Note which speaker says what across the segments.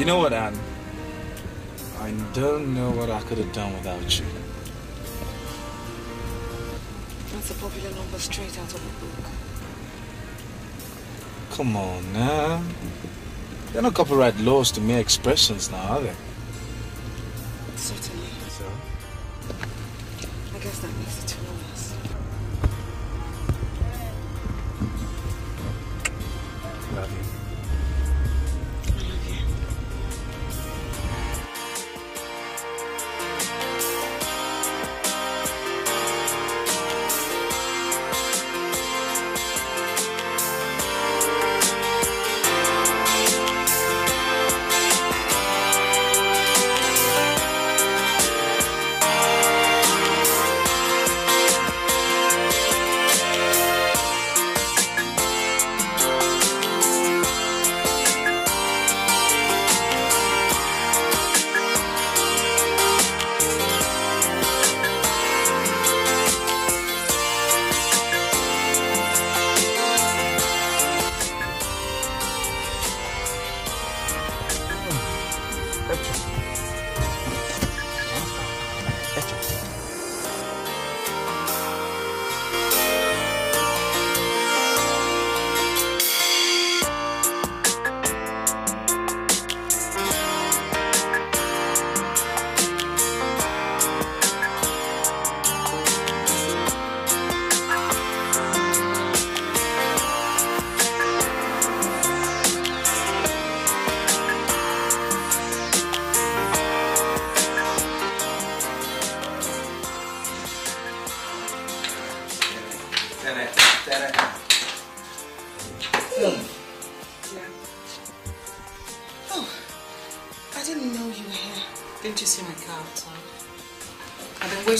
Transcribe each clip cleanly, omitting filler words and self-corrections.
Speaker 1: You know what, Anne? I don't know what I could have done without you.
Speaker 2: That's a popular number straight out of a book.
Speaker 1: Come on, now. There are no copyright laws to mere expressions now, are there?
Speaker 2: Certainly.
Speaker 1: So?
Speaker 2: I guess that makes it two of us.
Speaker 1: Love you.
Speaker 2: I love you.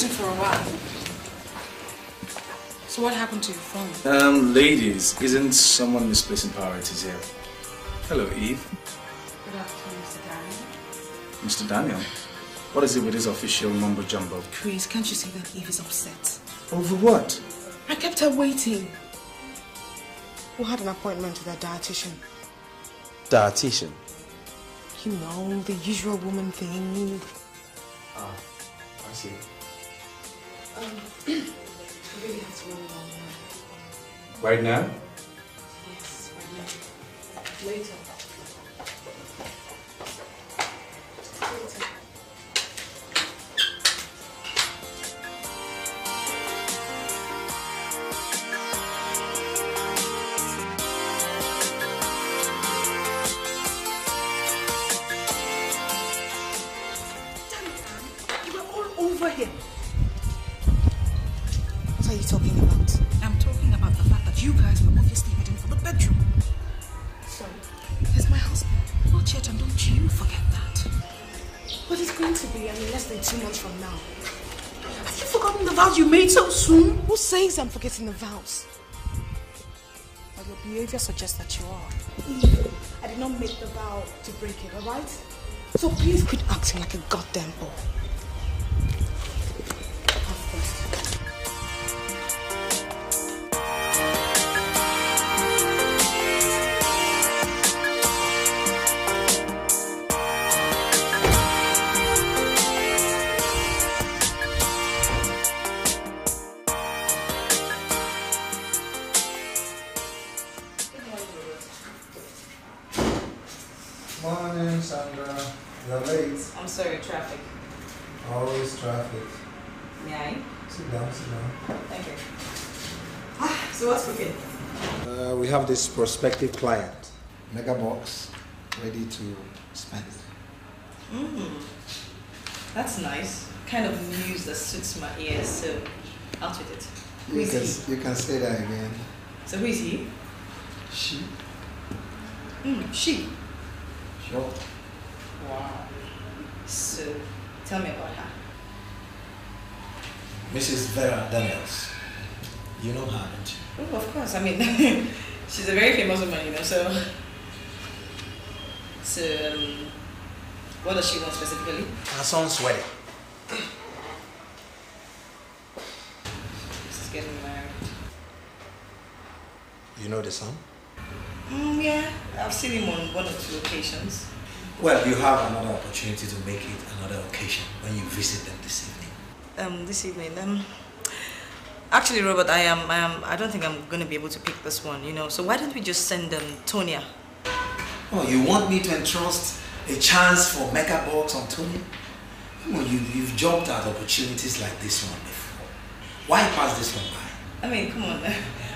Speaker 2: For a while. So what happened to your phone?
Speaker 1: Ladies, isn't someone misplacing priorities here? Hello, Eve.
Speaker 2: Good afternoon, Mr. Daniel.
Speaker 1: Mr. Daniel, what is it with this official mumbo jumbo?
Speaker 2: Chris, can't you see that Eve is upset?
Speaker 1: Over what?
Speaker 2: I kept her waiting. We had an appointment with a dietitian.
Speaker 1: Dietitian?
Speaker 2: You know, the usual woman thing.
Speaker 1: Ah, I see.
Speaker 2: I really have to run along now.
Speaker 1: Right now?
Speaker 2: Yes, right now. Later.
Speaker 3: Damn it, Anne. You were all over him.
Speaker 2: What are you talking about?
Speaker 3: I'm talking about the fact that you guys were obviously heading for the bedroom.
Speaker 2: So,
Speaker 3: He's my husband. Not yet, and don't you forget that.
Speaker 2: but it's going to be, less than 2 months from now.
Speaker 3: Have you forgotten the vows you made so soon?
Speaker 2: Who says I'm forgetting the vows? But your behavior suggests that you are. Eve, I did not make the vow to break it, alright? So please quit acting like a goddamn ball. Have first.
Speaker 4: Morning, Sandra. You're late.
Speaker 3: I'm sorry, traffic.
Speaker 4: Always traffic.
Speaker 3: May I?
Speaker 4: Sit down, sit down.
Speaker 3: Thank you. So what's cooking?
Speaker 4: We have this prospective client, Mega Box, ready to spend it.
Speaker 3: That's nice. Kind of news that suits my ears, so out with it. Who is he?
Speaker 4: You can say that again.
Speaker 3: So who is he?
Speaker 4: She?
Speaker 3: She.
Speaker 4: Sure.
Speaker 3: Wow. So, tell me about her.
Speaker 4: Mrs. Vera Daniels. You know her, don't you?
Speaker 3: Oh, of course. I mean, she's a very famous woman, you know, so... So, what does she want specifically?
Speaker 4: Her son's wedding.
Speaker 3: She's getting married.
Speaker 4: You know the son?
Speaker 3: Yeah, I've seen him on 1 or 2 occasions.
Speaker 4: Well, you have another opportunity to make it another occasion when you visit them this evening.
Speaker 3: This evening, actually, Robert, I don't think I'm going to be able to pick this one, you know. So why don't we just send Tonya?
Speaker 4: Oh, you want me to entrust a chance for mega bucks on Tony? Come on, you've jumped at opportunities like this one before. Why pass this one by?
Speaker 3: I mean, come on,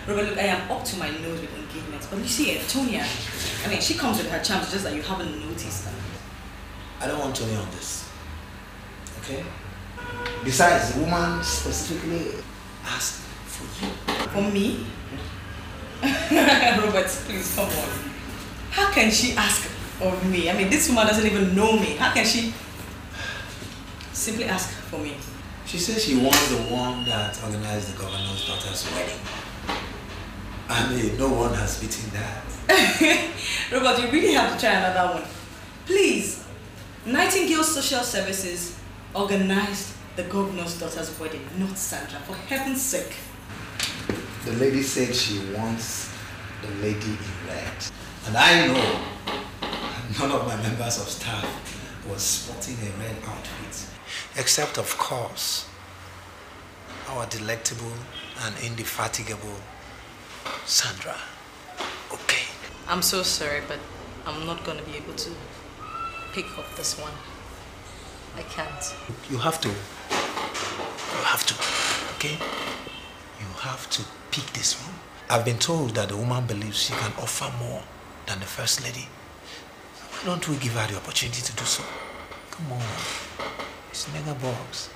Speaker 3: Robert, look, I am up to my nose with engagements. But you see, Tonya, I mean, she comes with her charms, just that you haven't noticed that.
Speaker 4: I don't want Tony on this. Okay? Besides, the woman specifically asked for you.
Speaker 3: For me? Robert, please, come on. How can she ask of me? I mean, this woman doesn't even know me. How can she simply ask for me?
Speaker 4: She says she wants the one that organized the governor's daughter's wedding. I mean, no one has beaten that.
Speaker 3: Robert, you really have to try another one. Please. Nightingale Social Services organized the governor's daughter's wedding, not Sandra, for heaven's sake.
Speaker 4: The lady said she wants the lady in red. And I know none of my members of staff was sporting a red outfit. Except, of course, our delectable and indefatigable Sandra. Okay.
Speaker 3: I'm so sorry, but I'm not going to be able to pick up this one. I can't.
Speaker 4: You have to. You have to. Okay? You have to pick this one. I've been told that the woman believes she can offer more than the first lady. Why don't we give her the opportunity to do so? Come on. It's mega box.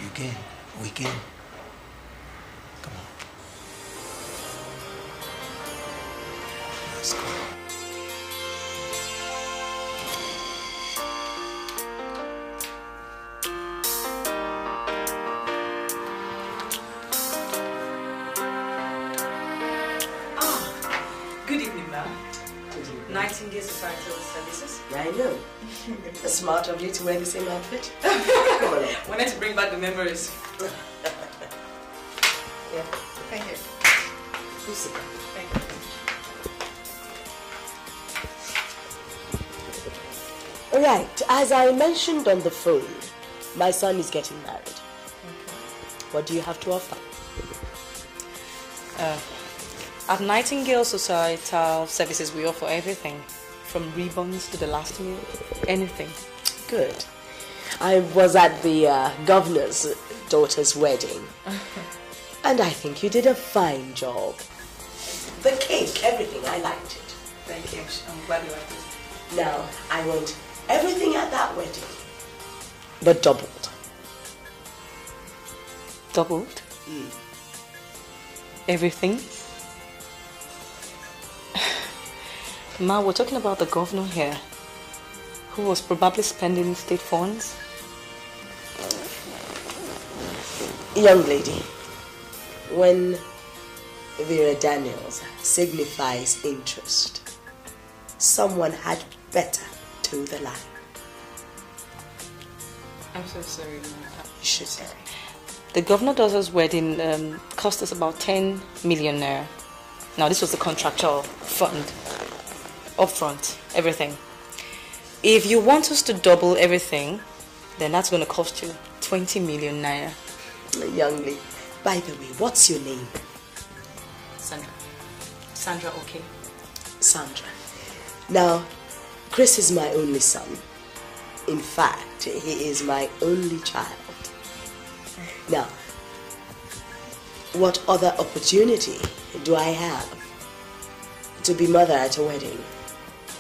Speaker 4: You gain. We gain. Come on. Let's go.
Speaker 3: Good evening, ma'am. Nightingale Societal Services.
Speaker 5: Yeah, I know. Smart of you to wear the same outfit. Come on.
Speaker 3: Wanted to bring back the memories.
Speaker 5: Yeah.
Speaker 3: Thank you.
Speaker 5: Who's it?
Speaker 3: Thank you.
Speaker 5: All right. As I mentioned on the phone, my son is getting married.
Speaker 3: Okay.
Speaker 5: What do you have to offer?
Speaker 3: At Nightingale Societal Services, we offer everything, from ribbons to the last meal, anything.
Speaker 5: Good. I was at the governor's daughter's wedding, and I think you did a fine job. The cake, everything, I liked it.
Speaker 3: Thank you. I'm glad you liked it.
Speaker 5: Now, I want everything at that wedding, but doubled.
Speaker 3: Doubled? Everything? Ma, we're talking about the governor here, who was probably spending state funds.
Speaker 5: Young lady, when Vera Daniels signifies interest, someone had better toe the line.
Speaker 3: I'm so sorry, Ma.
Speaker 5: You should say.
Speaker 3: The governor daughter's wedding cost us about 10 million naira. Now, this was the contractual fund. Upfront, everything. If you want us to double everything, then that's going to cost you 20 million naira.
Speaker 5: Young lady, by the way, what's your name?
Speaker 3: Sandra. Sandra, okay.
Speaker 5: Sandra. Now, Chris is my only son. In fact, he is my only child. Now, what other opportunity do I have to be mother at a wedding?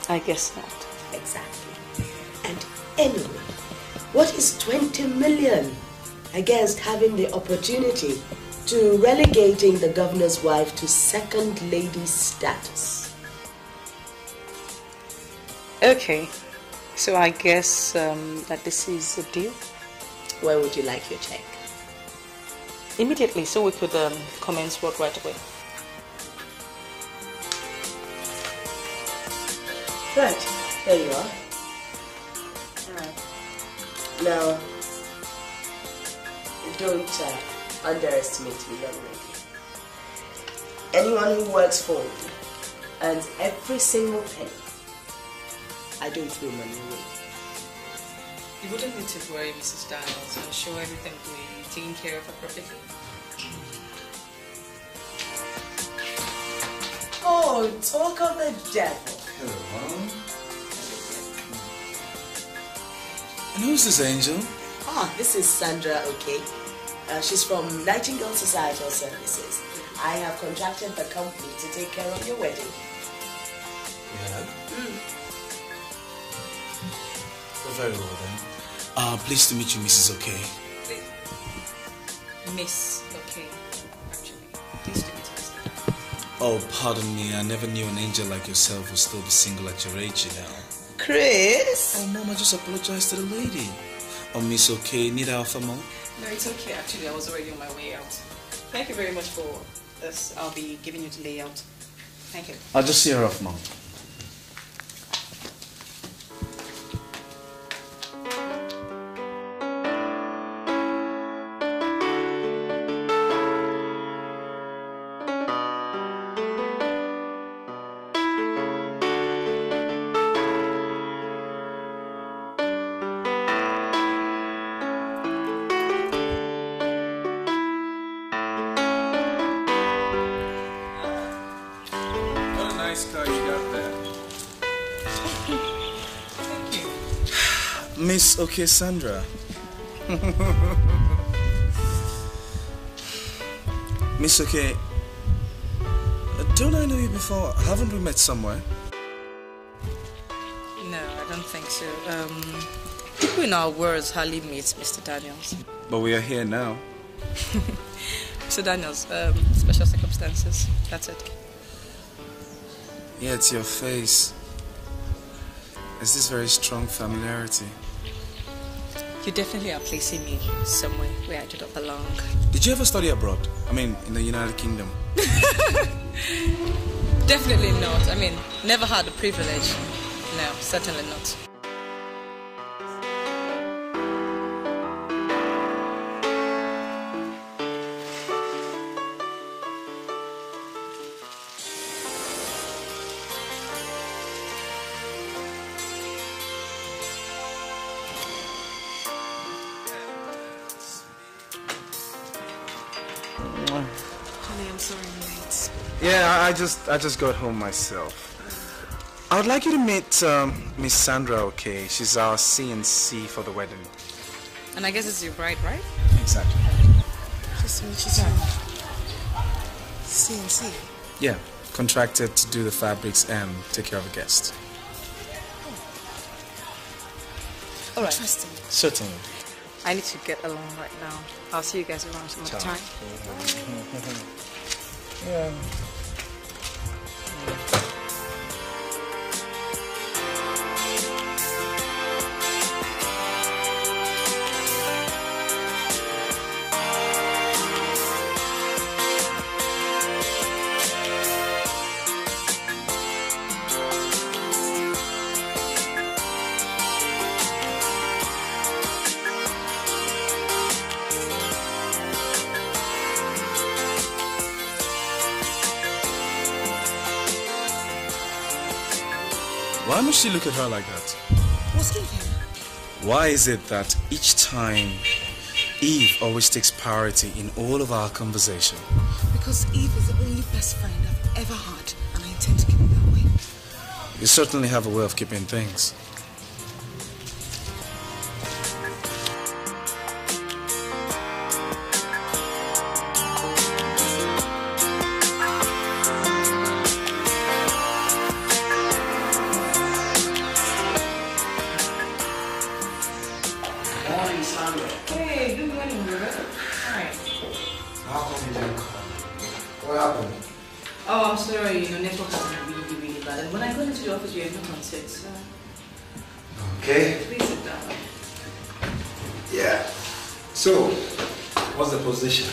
Speaker 3: I guess not.
Speaker 5: Exactly. And anyway, what is 20 million against having the opportunity to relegating the governor's wife to second lady status?
Speaker 3: Okay, so I guess that this is a deal.
Speaker 5: Where would you like your check?
Speaker 3: Immediately, so we could commence work right away.
Speaker 5: Right, there you are. Now, don't underestimate me, young lady. Anyone who works for me earns every single penny. I don't throw money away.
Speaker 3: You wouldn't need to worry, Mrs. Daniels. I'm sure everything will be taken care of appropriately.
Speaker 5: Oh, talk of the devil.
Speaker 1: Hello. And who's this angel?
Speaker 5: This is Sandra, okay? She's from Nightingale Societal Services. I have contracted the company to take care of your wedding.
Speaker 1: Yeah. Well, very well then. Pleased to meet you, Mrs. Okay.
Speaker 3: Miss, okay, actually. Pleased to meet you, Mr.
Speaker 1: Oh, pardon me. I never knew an angel like yourself would still be single at your age, you know.
Speaker 5: Chris?
Speaker 1: Oh, Mom, I just apologized to the lady. Oh, Miss Okay, need I offer more?
Speaker 3: No, it's okay. Actually, I was already on my way out. Thank you very much for this. I'll be giving you the layout. Thank you.
Speaker 1: I'll just see her off, Mom. Miss Okay Sandra. Miss Okay, don't I know you before? Haven't we met somewhere?
Speaker 3: No, I don't think so. People in our words hardly meet Mr. Daniels.
Speaker 1: But we are here now.
Speaker 3: Mr. Daniels, special circumstances. That's it.
Speaker 1: Yeah, it's your face. There's this very strong familiarity.
Speaker 3: You definitely are placing me somewhere where I do not belong.
Speaker 1: Did you ever study abroad? I mean, in the United Kingdom?
Speaker 3: Definitely not. I mean, never had the privilege. No, certainly not.
Speaker 2: Honey, I'm sorry I'm late.
Speaker 1: Yeah, I just got home myself. I would like you to meet Miss Sandra, okay? She's our C&C for the wedding.
Speaker 3: And I guess it's your bride, right?
Speaker 1: Exactly.
Speaker 2: Just meet you soon. C&C.
Speaker 1: Yeah, contracted to do the fabrics and take care of the guests.
Speaker 3: All right.
Speaker 2: Interesting.
Speaker 1: Certainly.
Speaker 3: I need to get along right now. I'll see you guys around some other time.
Speaker 1: Yeah. Why must she look at her like that?
Speaker 2: What's leaving?
Speaker 1: Why is it that each time Eve always takes priority in all of our conversation?
Speaker 2: Because Eve is the only best friend I've ever had, and I intend to keep it that way.
Speaker 1: You certainly have a way of keeping things.
Speaker 3: Hey, good morning, brother. Hi.
Speaker 4: How come you didn't call me? What happened?
Speaker 3: Oh, I'm sorry. Network has been really, really bad. And when I got into the office, you were not on set. So
Speaker 4: Okay.
Speaker 3: please sit down.
Speaker 4: Yeah. So, what's the position?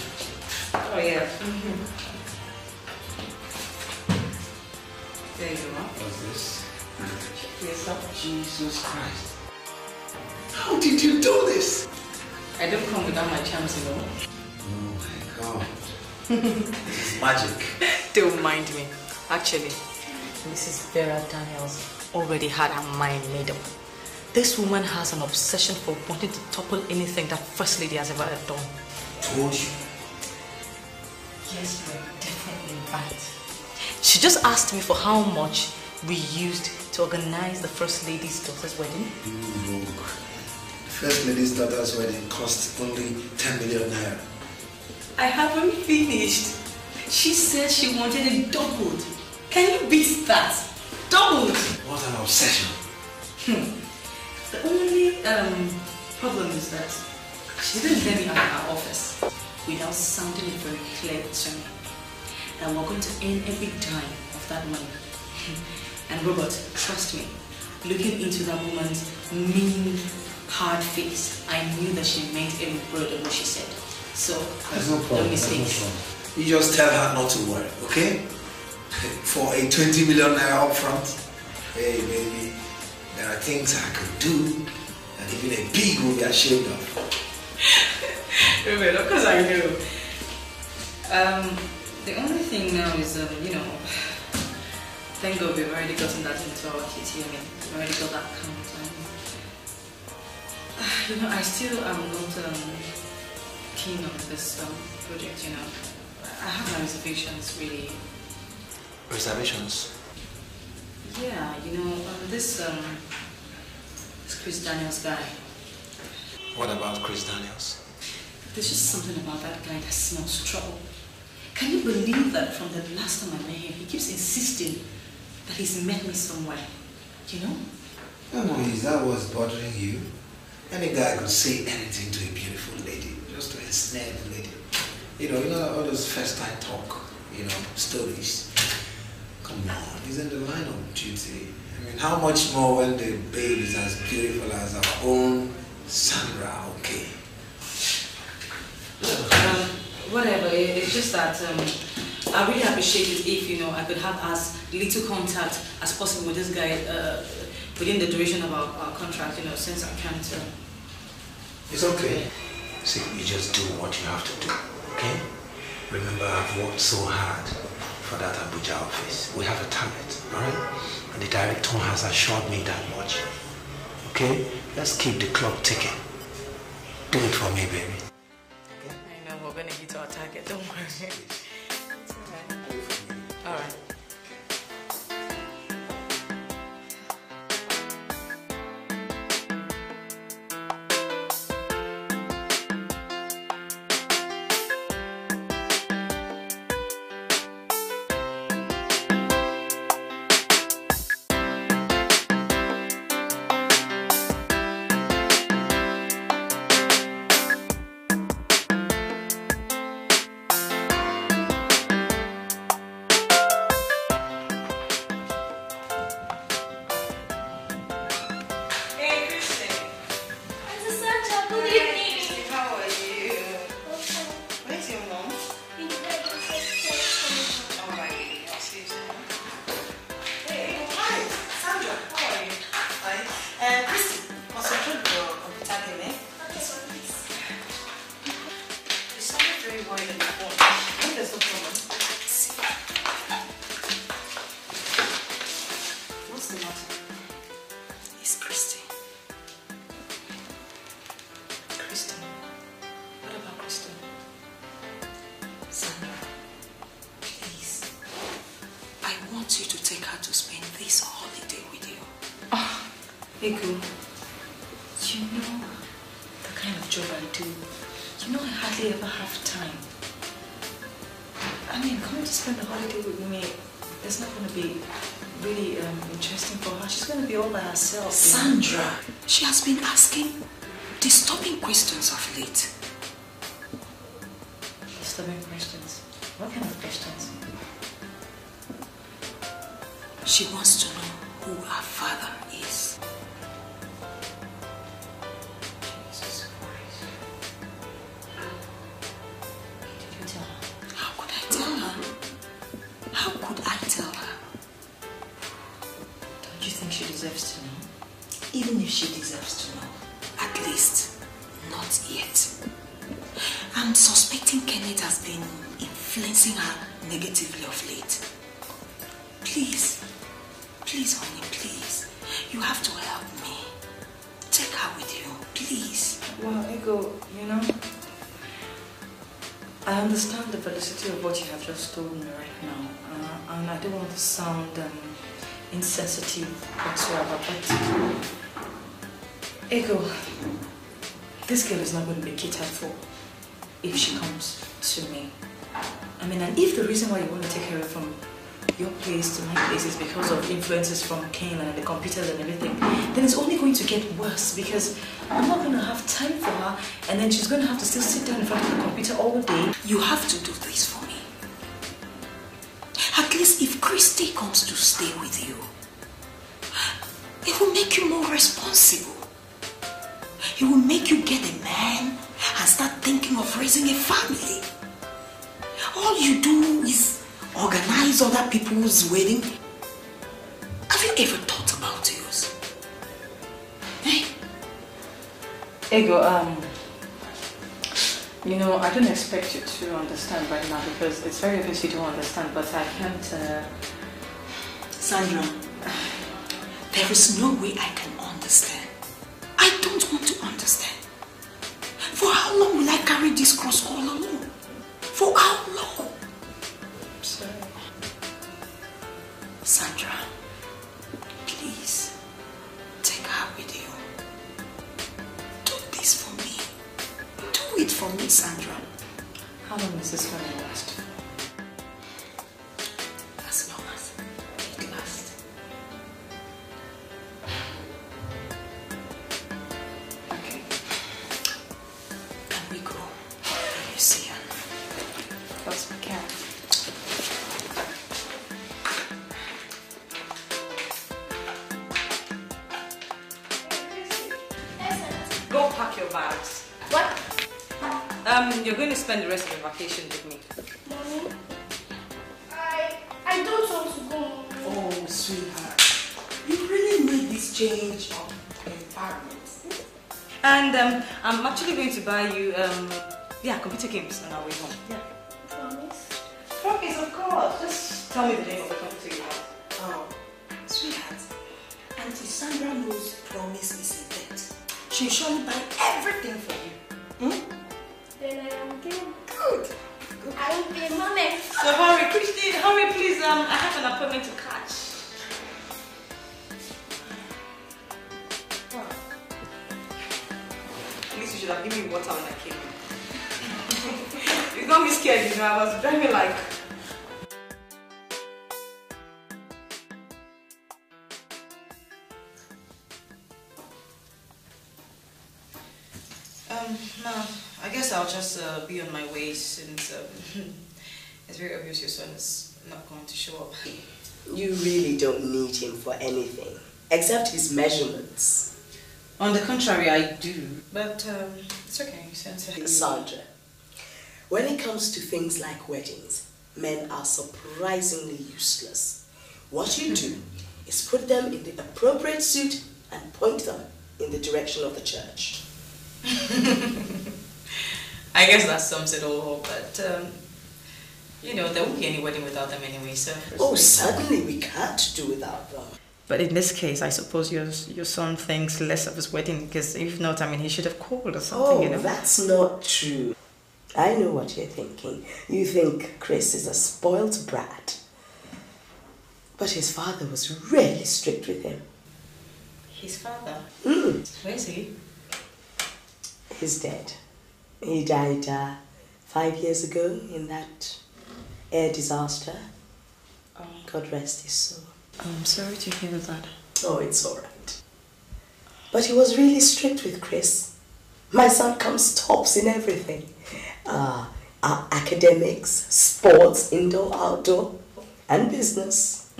Speaker 3: Oh, yeah. There you are.
Speaker 4: What's this?
Speaker 3: Yes, sir.
Speaker 4: Jesus Christ. How did you do this?
Speaker 3: I don't come without my charms, you know.
Speaker 4: Oh my God. This is magic.
Speaker 3: Don't mind me. Actually, Mrs. Vera Daniels already had her mind made up. This woman has an obsession for wanting to topple anything that First Lady has ever done.
Speaker 4: Told you.
Speaker 3: Yes, you are definitely right. She just asked me for how much we used to organize the First Lady's daughter's wedding.
Speaker 4: Look, the First Lady's daughter's wedding cost only 10 million naira.
Speaker 3: I haven't finished. She said she wanted it doubled. Can you beat that? Doubled!
Speaker 4: What an obsession.
Speaker 3: The only problem is that she didn't let me out of her office without sounding it very clear to me. And we're going to earn every dime of that money. And Robert, trust me, looking into that woman's mean, hard face, I knew that she meant every word of what she said. So,
Speaker 4: there's no problem.
Speaker 3: No mistakes.
Speaker 4: No problem. You just tell her not to worry, okay? For a 20 million naira upfront, hey baby, there are things I could do that even a pig will be ashamed of.
Speaker 3: Robert, of course I know. The only thing now is, thank God we've already gotten that into our kitty. I mean, we've already got that account. I still am not keen on this project, I have my reservations, really.
Speaker 4: Reservations?
Speaker 3: Yeah, this Chris Daniels guy.
Speaker 4: What about Chris Daniels?
Speaker 3: There's just something about that guy that smells trouble. Can you believe that from the last time I met him, he keeps insisting that he's met me somewhere,
Speaker 4: No, is that what's bothering you? Any guy could say anything to a beautiful lady, just to ensnare the lady. All those first time talk, stories. Come on, he's in the line of duty. I mean, how much more when the babe is as beautiful as our own Sandra, okay?
Speaker 3: Whatever, it's just that I really appreciate it if, I could have as little contact as possible with this guy within the duration of our contract, since I can't...
Speaker 4: It's okay. See, you just do what you have to do, okay? Remember, I've worked so hard for that Abuja office. We have a target, alright? And the director has assured me that much. Okay? Let's keep the clock ticking. Do it for me, baby.
Speaker 3: I know, we're gonna hit our target, don't worry. It's alright. Alright.
Speaker 2: Sandra, she has been asking disturbing questions of late.
Speaker 3: Disturbing questions? What kind of questions?
Speaker 2: She wants to know who her father is.
Speaker 3: Jesus Christ. Did you tell her?
Speaker 2: How could I tell her? How could I tell her?
Speaker 3: Don't you think she deserves to know?
Speaker 2: Even if she deserves to know, at least not yet. I'm suspecting Kenneth has been influencing her negatively of late. Please, honey, please.
Speaker 5: You have to help me. Take her with you, please.
Speaker 3: Well, Ego, you know, I understand the validity of what you have just told me right now, and I don't want to sound insensitive whatsoever, but Ego, this girl is not going to be catered for if she comes to me. I mean, and if the reason why you want to take her from your place to my place is because of influences from Kane and the computers and everything, then it's only going to get worse because I'm not going to have time for her, and then she's going to have to still sit down in front of the computer all day.
Speaker 5: You have to do this for me. At least if Christy comes to stay with you, it will make you more responsible. It will make you get a man and start thinking of raising a family. All you do is organize other people's wedding. Have you ever thought about yours? Hey?
Speaker 3: Ego, you know, I don't expect you to understand right now because it's very obvious you don't understand, but I can't...
Speaker 5: Sandra, there is no way I can understand. I don't want to understand. For how long will I carry this cross all alone? For how long?
Speaker 3: I'm sorry.
Speaker 5: Sandra, please, take her with you. Do this for me. Do it for me, Sandra.
Speaker 3: How long is this going to last?
Speaker 5: As long as it lasts.
Speaker 3: Okay.
Speaker 5: Can we go? Can you see her?
Speaker 3: Of course we can. Go pack your bags.
Speaker 2: What?
Speaker 3: You're going to spend the rest of your vacation with me.
Speaker 2: Mommy, I don't want to go.
Speaker 5: Oh, sweetheart. You really need this change of environment.
Speaker 3: And I'm actually going to buy you, computer games on our way home. Yeah.
Speaker 2: Promise?
Speaker 3: Promise, of course. Just tell me the name of the computer you want.
Speaker 5: Oh, sweetheart. Auntie Sandra knows promise is a bet. She'll surely buy everything for you. Hmm?
Speaker 2: Then I am game.
Speaker 5: Good.
Speaker 2: I will be a moment.
Speaker 3: So hurry, Christine, hurry please. I have an appointment to catch. At least you should have given me water when I came in. You got me scared, you know. I was driving like... No, I guess I'll just be on my way since it's very obvious your son is not going to show up.
Speaker 5: You really don't need him for anything, except his measurements.
Speaker 3: On the contrary, I do, but it's okay. Since
Speaker 5: Sandra, when it comes to things like weddings, men are surprisingly useless. What you do is put them in the appropriate suit and point them in the direction of the church.
Speaker 3: I guess that sums it all up, but you know, there won't be any wedding without them anyway, so...
Speaker 5: Oh, certainly we can't do without them.
Speaker 3: But in this case, I suppose your son thinks less of his wedding, because if not, I mean, he should have called or something, you know?
Speaker 5: That's not true. I know what you're thinking. You think Chris is a spoilt brat. But his father was really strict with him.
Speaker 3: His father?
Speaker 5: Where
Speaker 3: is he?
Speaker 5: He's dead. He died 5 years ago in that air disaster.
Speaker 3: Oh.
Speaker 5: God rest his soul.
Speaker 3: I'm sorry to hear that.
Speaker 5: Oh, it's all right. But he was really strict with Chris. My son comes tops in everything. Our academics, sports, indoor, outdoor, and business.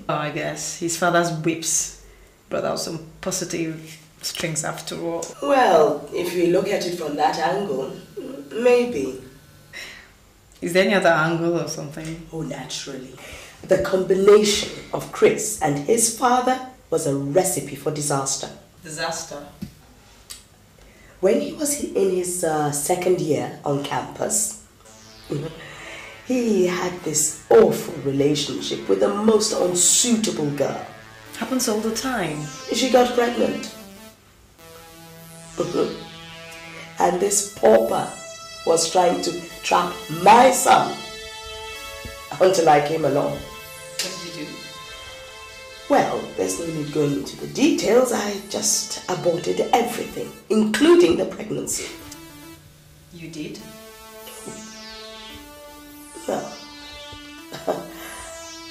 Speaker 3: I guess his father's whips brought out some positive strings after all.
Speaker 5: Well, if we look at it from that angle, maybe.
Speaker 3: Is there any other angle or something?
Speaker 5: Oh, naturally. The combination of Chris and his father was a recipe for disaster.
Speaker 3: Disaster?
Speaker 5: When he was in his second year on campus, he had this awful relationship with the most unsuitable girl.
Speaker 3: Happens all the time.
Speaker 5: She got pregnant. And this pauper was trying to trap my son until I came along.
Speaker 3: What did you do?
Speaker 5: Well, there's no need going into the details. I just aborted everything, including the pregnancy.
Speaker 3: You did?
Speaker 5: Well,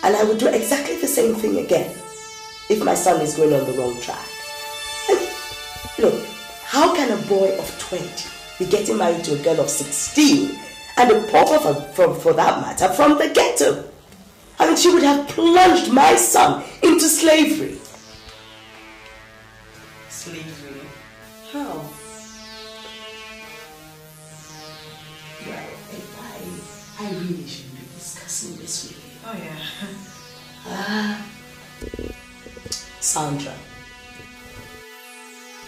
Speaker 5: and I would do exactly the same thing again if my son is going on the wrong track. And look, how can a boy of 20 be getting married to a girl of 16 and a pauper for that matter from the ghetto? I mean, she would have plunged my son into slavery.
Speaker 3: Slavery? How?
Speaker 5: Well, I really shouldn't be discussing this with you.
Speaker 3: Oh, yeah.
Speaker 5: Sandra,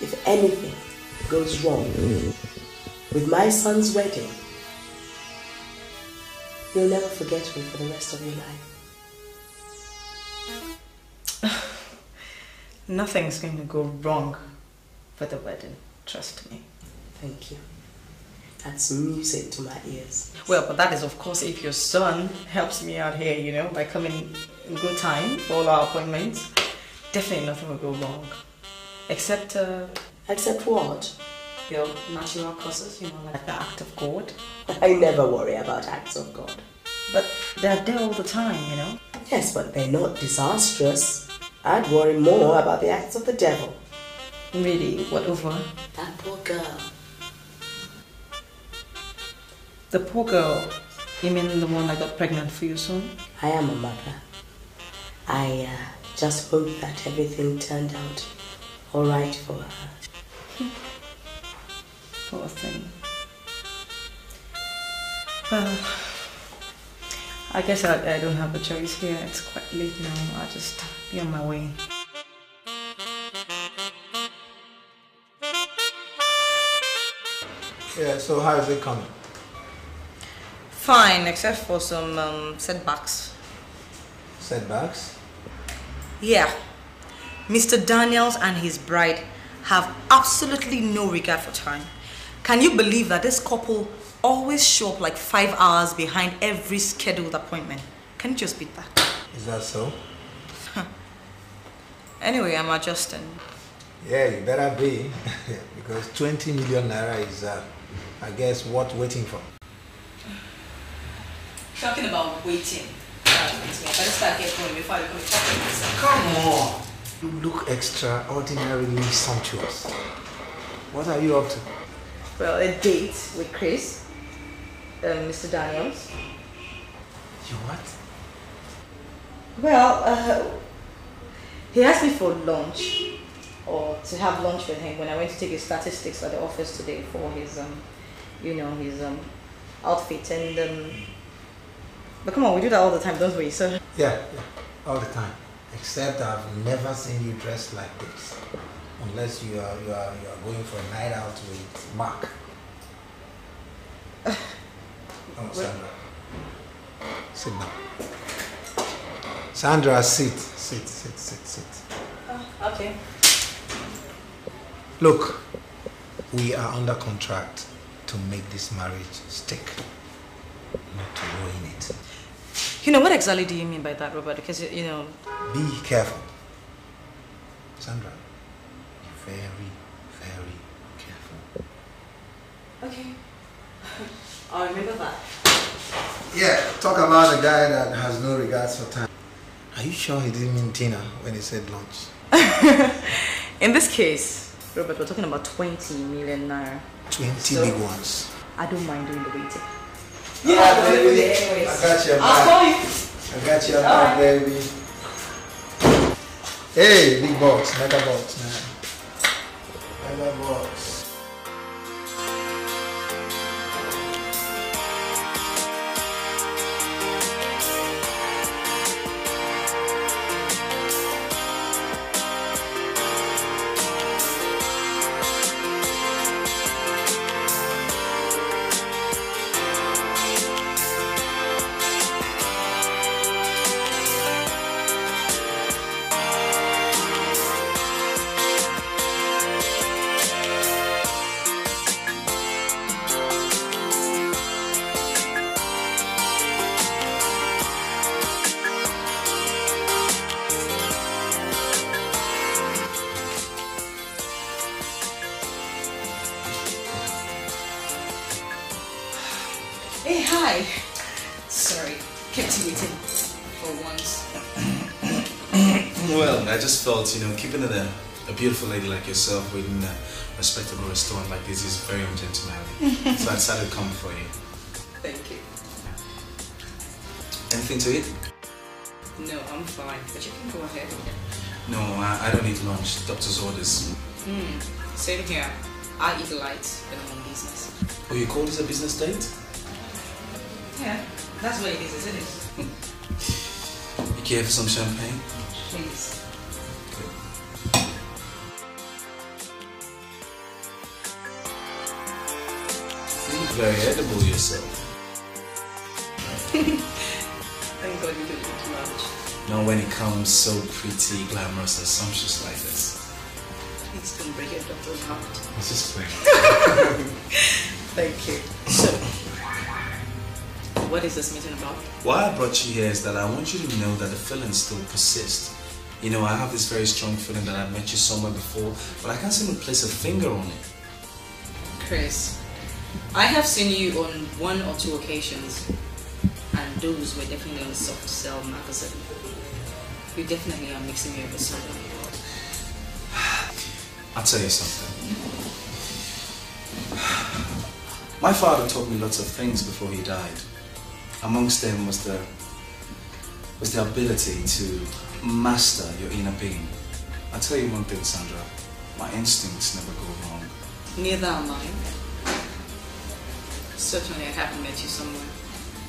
Speaker 5: if anything goes wrong with my son's wedding, you'll never forget me for the rest of your life.
Speaker 3: Nothing's going to go wrong with the wedding, trust me.
Speaker 5: Thank you. That's music to my ears.
Speaker 3: Well, but that is of course if your son helps me out here, you know, by coming in good time for all our appointments. Definitely nothing will go wrong. Except
Speaker 5: Except what?
Speaker 3: your natural causes, you know, like the act of God.
Speaker 5: I never worry about acts of God.
Speaker 3: But they're there all the time, you know.
Speaker 5: Yes, but they're not disastrous. I'd worry more about the acts of the devil.
Speaker 3: Really? What over?
Speaker 5: That poor girl.
Speaker 3: The poor girl, you mean the one that got pregnant for you soon?
Speaker 5: I am a mother. I just hope that everything turned out all right for her.
Speaker 3: Poor thing. Well, I guess I don't have a choice here. It's quite late now. I'll just be on my way.
Speaker 4: Yeah, so how is it coming?
Speaker 3: Fine, except for some setbacks.
Speaker 4: Setbacks?
Speaker 3: Yeah. Mr. Daniels and his bride have absolutely no regard for time. Can you believe that this couple always show up like 5 hours behind every scheduled appointment? Can you just beat that?
Speaker 4: Is that so?
Speaker 3: Anyway, I'm adjusting.
Speaker 4: Yeah, you better be. Because 20 million naira is, I guess, worth waiting for.
Speaker 3: Talking about waiting. I better start getting going before I become talking myself.
Speaker 4: Come on! You look extraordinarily sumptuous. What are you up to?
Speaker 3: Well, a date with Chris, Mr. Daniels.
Speaker 4: You what?
Speaker 3: Well, he asked me for lunch, or to have lunch with him when I went to take his statistics at the office today for his, his outfit. And but come on, we do that all the time, don't we? So
Speaker 4: Yeah, all the time. Except I've never seen you dressed like this, unless you are going for a night out with Mark. Oh, Sandra, sit down. Sandra, sit.
Speaker 3: oh, okay.
Speaker 4: Look, we are under contract to make this marriage stick, not to ruin it.
Speaker 3: You know, what exactly do you mean by that, Robert? Because you know.
Speaker 4: Be careful, Sandra. Be very, very careful.
Speaker 3: Okay. I'll remember that.
Speaker 4: Yeah, talk about a guy that has no regards for time. Are you sure he didn't mean dinner when he said lunch?
Speaker 3: In this case, Robert, we're talking about 20 million naira.
Speaker 4: 20 big ones.
Speaker 3: I don't mind doing the waiting.
Speaker 4: Yeah, baby. I got your
Speaker 3: I'll
Speaker 4: back.
Speaker 3: call you.
Speaker 4: I got your back, baby. Hey, big box, mega box, man. Mega box.
Speaker 3: Hey, hi. Sorry, kept you waiting for once.
Speaker 1: Well, I just felt, keeping a beautiful lady like yourself within a respectable restaurant like this is very ungentlemanly. So I decided to come for you.
Speaker 3: Thank you.
Speaker 1: Anything to eat?
Speaker 3: No, I'm fine, but you can go ahead.
Speaker 1: No, I don't need lunch. Doctor's orders.
Speaker 3: Same here. I eat light when I'm on business.
Speaker 1: Oh, you call this a business date?
Speaker 3: Yeah, that's what it is, isn't it?
Speaker 1: You care for some champagne?
Speaker 3: Please.
Speaker 1: You look very edible yourself.
Speaker 3: Thank God you don't eat much.
Speaker 1: Not when it comes so pretty, glamorous, and sumptuous like this.
Speaker 3: Please don't break your doctor's heart.
Speaker 1: It's just playing.
Speaker 3: Thank you. So, what is this meeting about?
Speaker 1: Why I brought you here is that I want you to know that the feelings still persist. I have this very strong feeling that I've met you somewhere before, but I can't seem to place a finger on it.
Speaker 3: Chris, I have seen you on 1 or 2 occasions, and those were definitely on Soft Cell magazine. You definitely are mixing me up with someone.
Speaker 1: I'll tell you something. My father taught me lots of things before he died. Amongst them was the ability to master your inner being. I'll tell you one thing, Sandra. My instincts never go wrong.
Speaker 3: Neither am I. Certainly I haven't met you somewhere.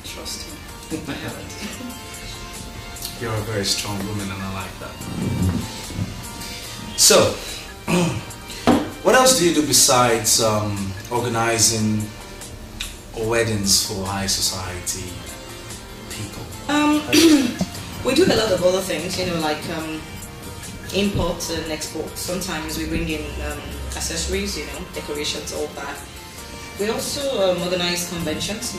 Speaker 3: Trust me. I haven't.
Speaker 1: You're a very strong woman and I like that. So, what else do you do besides organizing weddings for high society people?
Speaker 3: We do a lot of other things, like import and export. Sometimes we bring in accessories, decorations, all that. We also organize conventions,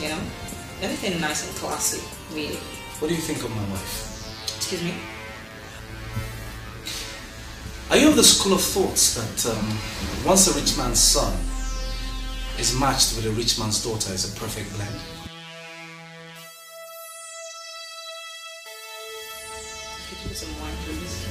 Speaker 3: anything nice and classy, really.
Speaker 1: What do you think of my wife?
Speaker 3: Excuse me?
Speaker 1: Are you of the school of thoughts that once a rich man's son is matched with a rich man's daughter is a perfect blend?
Speaker 3: Could you get some wine, please?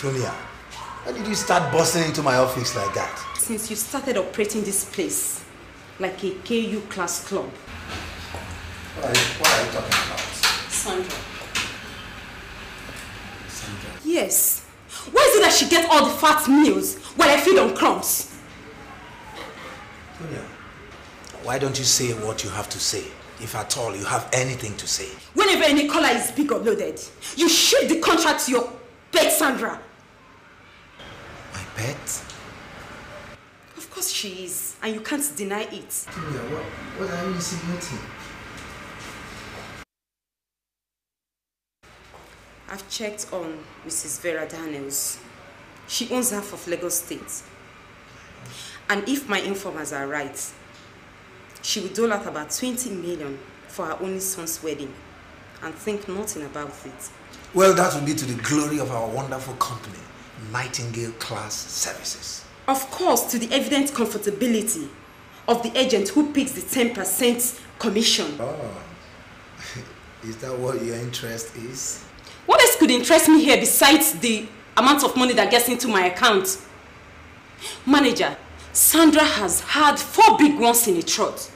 Speaker 6: Tonia, why did you start busting into my office like that?
Speaker 2: Since you started operating this place like a KU class club.
Speaker 6: What are you talking about?
Speaker 2: Sandra.
Speaker 1: Sandra.
Speaker 2: Yes. Why is it that she gets all the fat meals while I feed on crumbs?
Speaker 6: Tonia, why don't you say what you have to say? If at all you have anything to say.
Speaker 2: Whenever any caller is big or loaded, you ship the contract to your pet Sandra.
Speaker 6: My pet?
Speaker 2: Of course she is, and you can't deny it.
Speaker 6: Tonia, what are you insinuating?
Speaker 2: I've checked on Mrs. Vera Daniels. She owns half of Lagos State. And if my informers are right, she will dole out about 20 million for her only son's wedding and think nothing about it.
Speaker 6: Well, that will be to the glory of our wonderful company, Nightingale Class Services.
Speaker 2: Of course, to the evident comfortability of the agent who picks the 10% commission.
Speaker 6: Oh, is that what your interest is?
Speaker 2: What else could interest me here besides the amount of money that gets into my account? Manager, Sandra has had 4 big ones in a trot.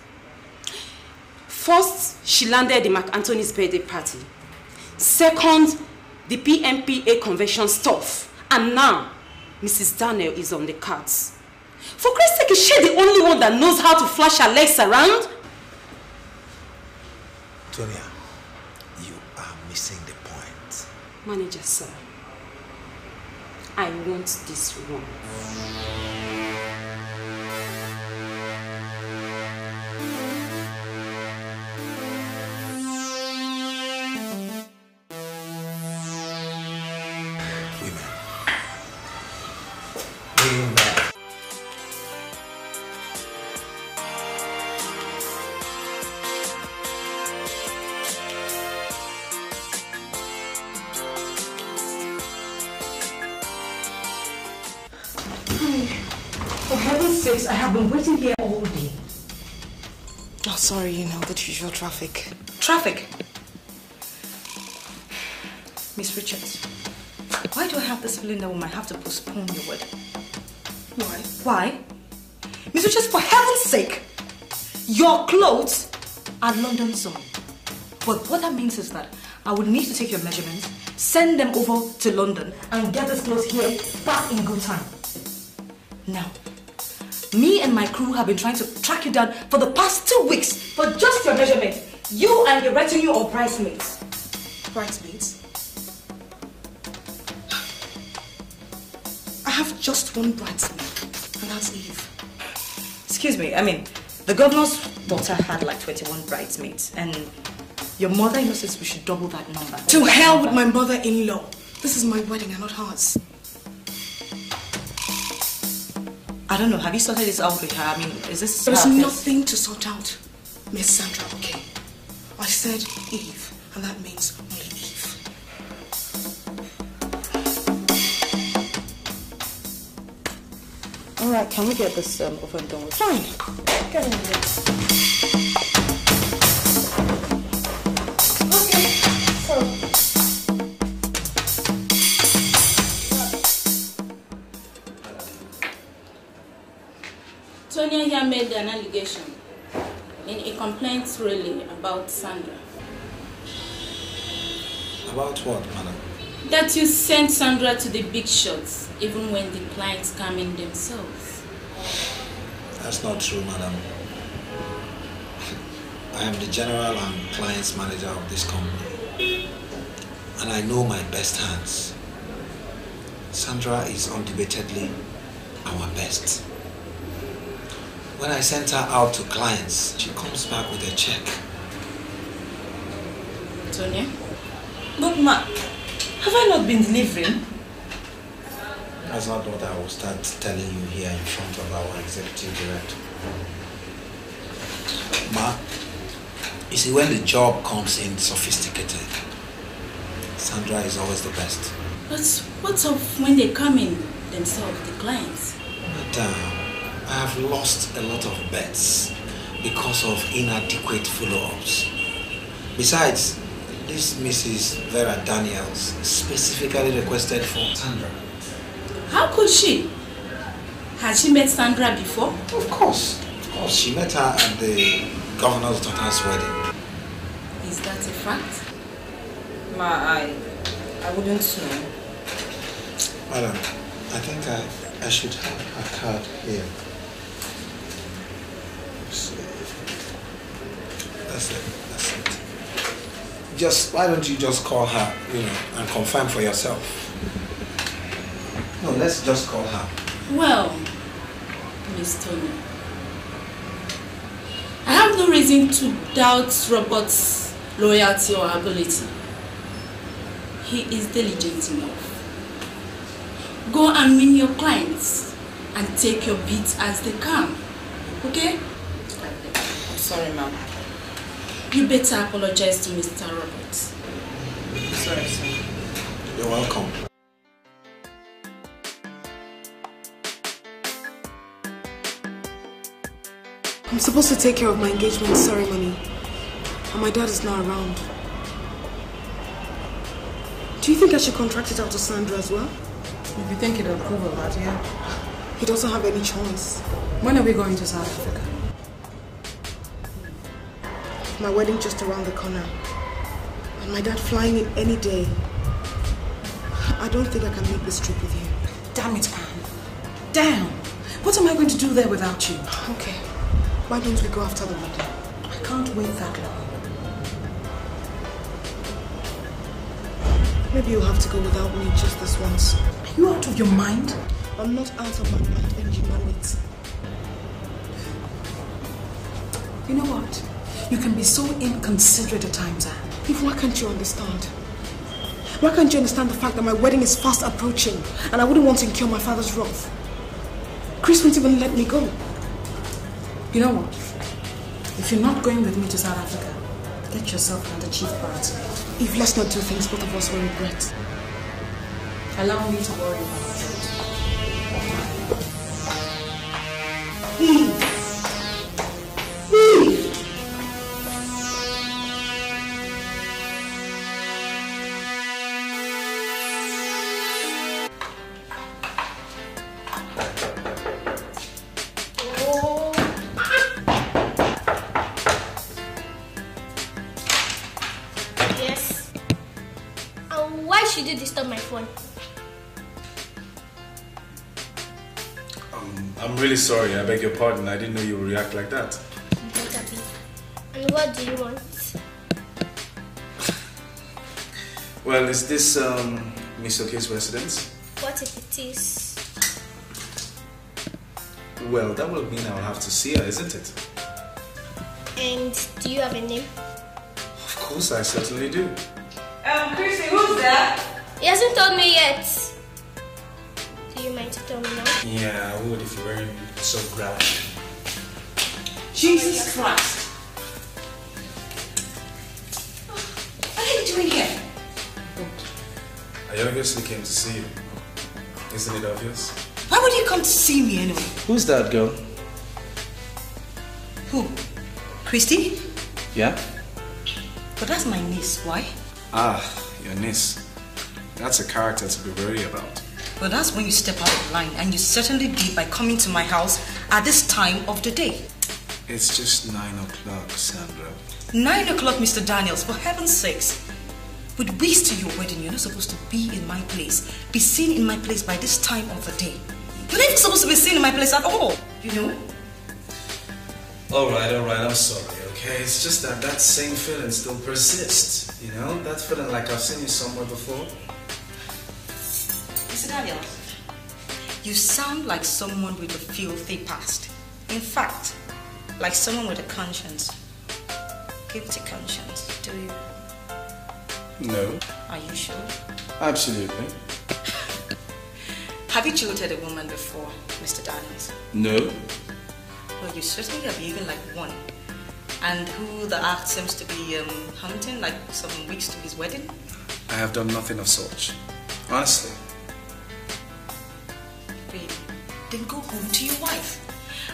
Speaker 2: First, she landed the McAnthony's birthday party. Second, the PMPA convention stuff. And now, Mrs. Daniel is on the cards. For Christ's sake, is she the only one that knows how to flash her legs around?
Speaker 6: Tonia, you are missing the point.
Speaker 2: Manager, sir, I want this wrong.
Speaker 4: Amen.
Speaker 3: For heaven's sakes, I have been waiting here all day.
Speaker 2: Oh, sorry, you know, the usual traffic.
Speaker 3: Traffic? Miss Richards, why do I have this feeling that we might have to postpone your wedding?
Speaker 2: Why?
Speaker 3: Why? Miss Richards, for heaven's sake, your clothes are London zone. But what that means is that I would need to take your measurements, send them over to London, and get this clothes here back in good time. Now, me and my crew have been trying to track you down for the past 2 weeks for just your measurement. You and your retinue of bridesmaids.
Speaker 2: Bridesmaids? I have just one bridesmaid, and that's Eve.
Speaker 3: Excuse me, I mean, the governor's daughter had like 21 bridesmaids, and your mother-in-law says we should double that number.
Speaker 2: To hell with my mother-in-law. This is my wedding and not hers.
Speaker 3: I don't know, have you sorted this out with her? I mean, is this...
Speaker 2: There's nothing to sort out, Miss Sandra, okay? I said Eve, and that means only Eve.
Speaker 3: Alright, can we get this over and done with?
Speaker 2: Fine. Get in there. Okay, so...
Speaker 7: Tonya here made an allegation in a complaint really about Sandra.
Speaker 4: About what, madam?
Speaker 7: That you sent Sandra to the big shots even when the clients come in themselves.
Speaker 4: That's not true, madam. I am the general and clients manager of this company, and I know my best hands. Sandra is undebatedly our best. When I send her out to clients, she comes back with a check.
Speaker 7: Tonya?
Speaker 3: Look, ma, have I not been delivering?
Speaker 4: That's not what I will start telling you here in front of our executive director. Ma, you see, when the job comes in sophisticated, Sandra is always the best.
Speaker 7: But what's up when they come in themselves, the clients?
Speaker 4: Madam, I have lost a lot of bets because of inadequate follow-ups. Besides, this Mrs. Vera Daniels specifically requested for Sandra.
Speaker 7: How could she? Has she met Sandra before?
Speaker 4: Of course. She met her at the governor's daughter's wedding.
Speaker 7: Is that a fact?
Speaker 3: Ma, I wouldn't know.
Speaker 4: Madam, I think I should have her card here. That's it. Why don't you just call her, and confirm for yourself? No, let's just call her.
Speaker 7: Well, Miss Tonya, I have no reason to doubt Robert's loyalty or ability. He is diligent enough. Go and win your clients and take your beats as they come. Okay?
Speaker 3: I'm sorry, ma'am.
Speaker 7: You better apologize to Mr. Roberts.
Speaker 3: Sorry, sir.
Speaker 4: You're welcome.
Speaker 2: I'm supposed to take care of my engagement ceremony, and my dad is not around. Do you think I should contract it out to Sandra as well?
Speaker 8: If you think he'll approve of that, yeah.
Speaker 2: He doesn't have any choice.
Speaker 8: When are we going to South Africa?
Speaker 2: My wedding just around the corner, and my dad flying in any day. I don't think I can make this trip with you.
Speaker 8: Damn it, Anne. Damn! What am I going to do there without you?
Speaker 2: Okay. Why don't we go after the wedding?
Speaker 8: I can't wait that long.
Speaker 2: Maybe you'll have to go without me just this once.
Speaker 8: Are you out of your mind?
Speaker 2: I'm not out of my mind, and you know it.
Speaker 8: You know what? You can be so inconsiderate at times, Anne.
Speaker 2: If why can't you understand? Why can't you understand the fact that my wedding is fast approaching and I wouldn't want to incur my father's wrath?
Speaker 8: Chris won't even let me go. You know what? If you're not going with me to South Africa, get yourself another cheap part. If let's not do things both of us will regret. Allow me to worry about it.
Speaker 1: I'm really sorry, I beg your pardon. I didn't know you would react like that.
Speaker 9: And what do you want?
Speaker 1: Well, is this Miss Oke's residence?
Speaker 9: What if it is?
Speaker 1: Well, that will mean I'll have to see her, isn't it?
Speaker 9: And do you have a name?
Speaker 1: Of course, I certainly do.
Speaker 2: Chrissy, who's there?
Speaker 9: He hasn't told me yet. Do you mind to tell me now?
Speaker 1: Yeah, I would if you weren't so grouchy.
Speaker 8: Jesus Christ! What are you doing here?
Speaker 1: I obviously came to see you. Isn't it obvious?
Speaker 8: Why would you come to see me anyway?
Speaker 1: Who's that girl?
Speaker 8: Who? Christy?
Speaker 1: Yeah?
Speaker 8: But that's my niece. Why?
Speaker 1: Ah, your niece. That's a character to be worried about.
Speaker 8: Well, that's when you step out of line, and you certainly did by coming to my house at this time of the day.
Speaker 1: It's just 9 o'clock, Sandra.
Speaker 8: 9 o'clock, Mr. Daniels, for heaven's sakes. With weeks to your wedding, you're not supposed to be in my place, be seen in my place by this time of the day. You're not even supposed to be seen in my place at all, you know?
Speaker 1: Alright, I'm sorry, okay? It's just that that same feeling still persists, you know? That feeling like I've seen you somewhere before.
Speaker 8: Mr. Daniels, you sound like someone with a filthy past. In fact, like someone with a conscience. Guilty conscience, do you?
Speaker 1: No.
Speaker 8: Are you sure?
Speaker 1: Absolutely.
Speaker 8: Have you jilted a woman before, Mr. Daniels?
Speaker 1: No.
Speaker 8: Well, you certainly are behaving like one. And who the act seems to be hunting like some weeks to his wedding?
Speaker 1: I have done nothing of such. Honestly.
Speaker 8: Really? Then go home to your wife.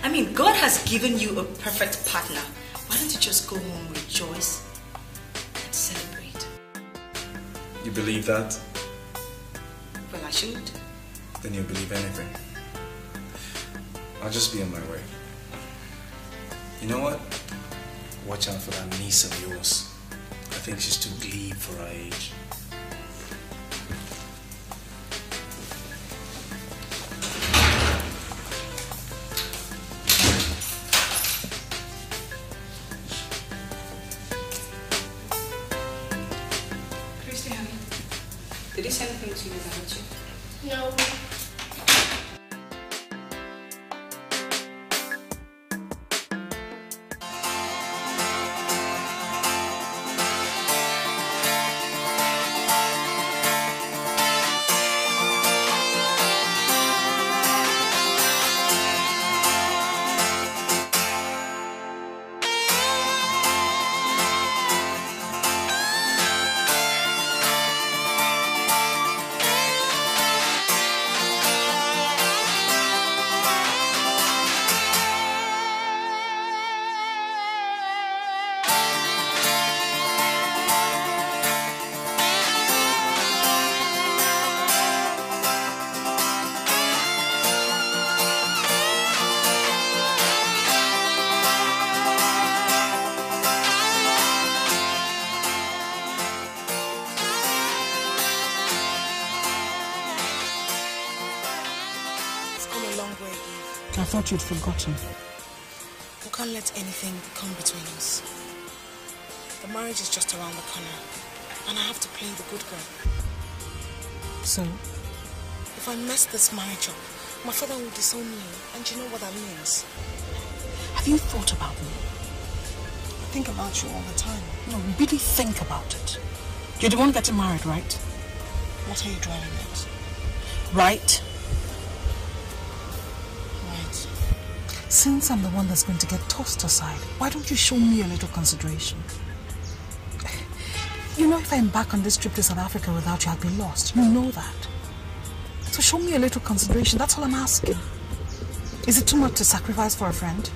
Speaker 8: I mean, God has given you a perfect partner. Why don't you just go home, rejoice, and celebrate?
Speaker 1: You believe that?
Speaker 8: Well, I should.
Speaker 1: Then you believe anything. I'll just be on my way. You know what? Watch out for that niece of yours. I think she's too glib for her age.
Speaker 8: Christy, honey, did he say anything to you about you?
Speaker 9: No.
Speaker 8: I thought you'd forgotten.
Speaker 10: We can't let anything come between us. The marriage is just around the corner, and I have to play the good girl.
Speaker 8: So?
Speaker 10: If I mess this marriage up, my father will disown me, and you know what that means.
Speaker 8: Have you thought about me?
Speaker 10: I think about you all the time.
Speaker 8: No, really think about it. You're the one getting married, right?
Speaker 10: What are you driving at?
Speaker 8: Right.
Speaker 10: Right. Since I'm the one that's going to get tossed aside, why don't you show me a little consideration? You know, if I embark on this trip to South Africa without you, I'll be lost. You know that. So show me a little consideration. That's all I'm asking. Is it too much to sacrifice for a friend?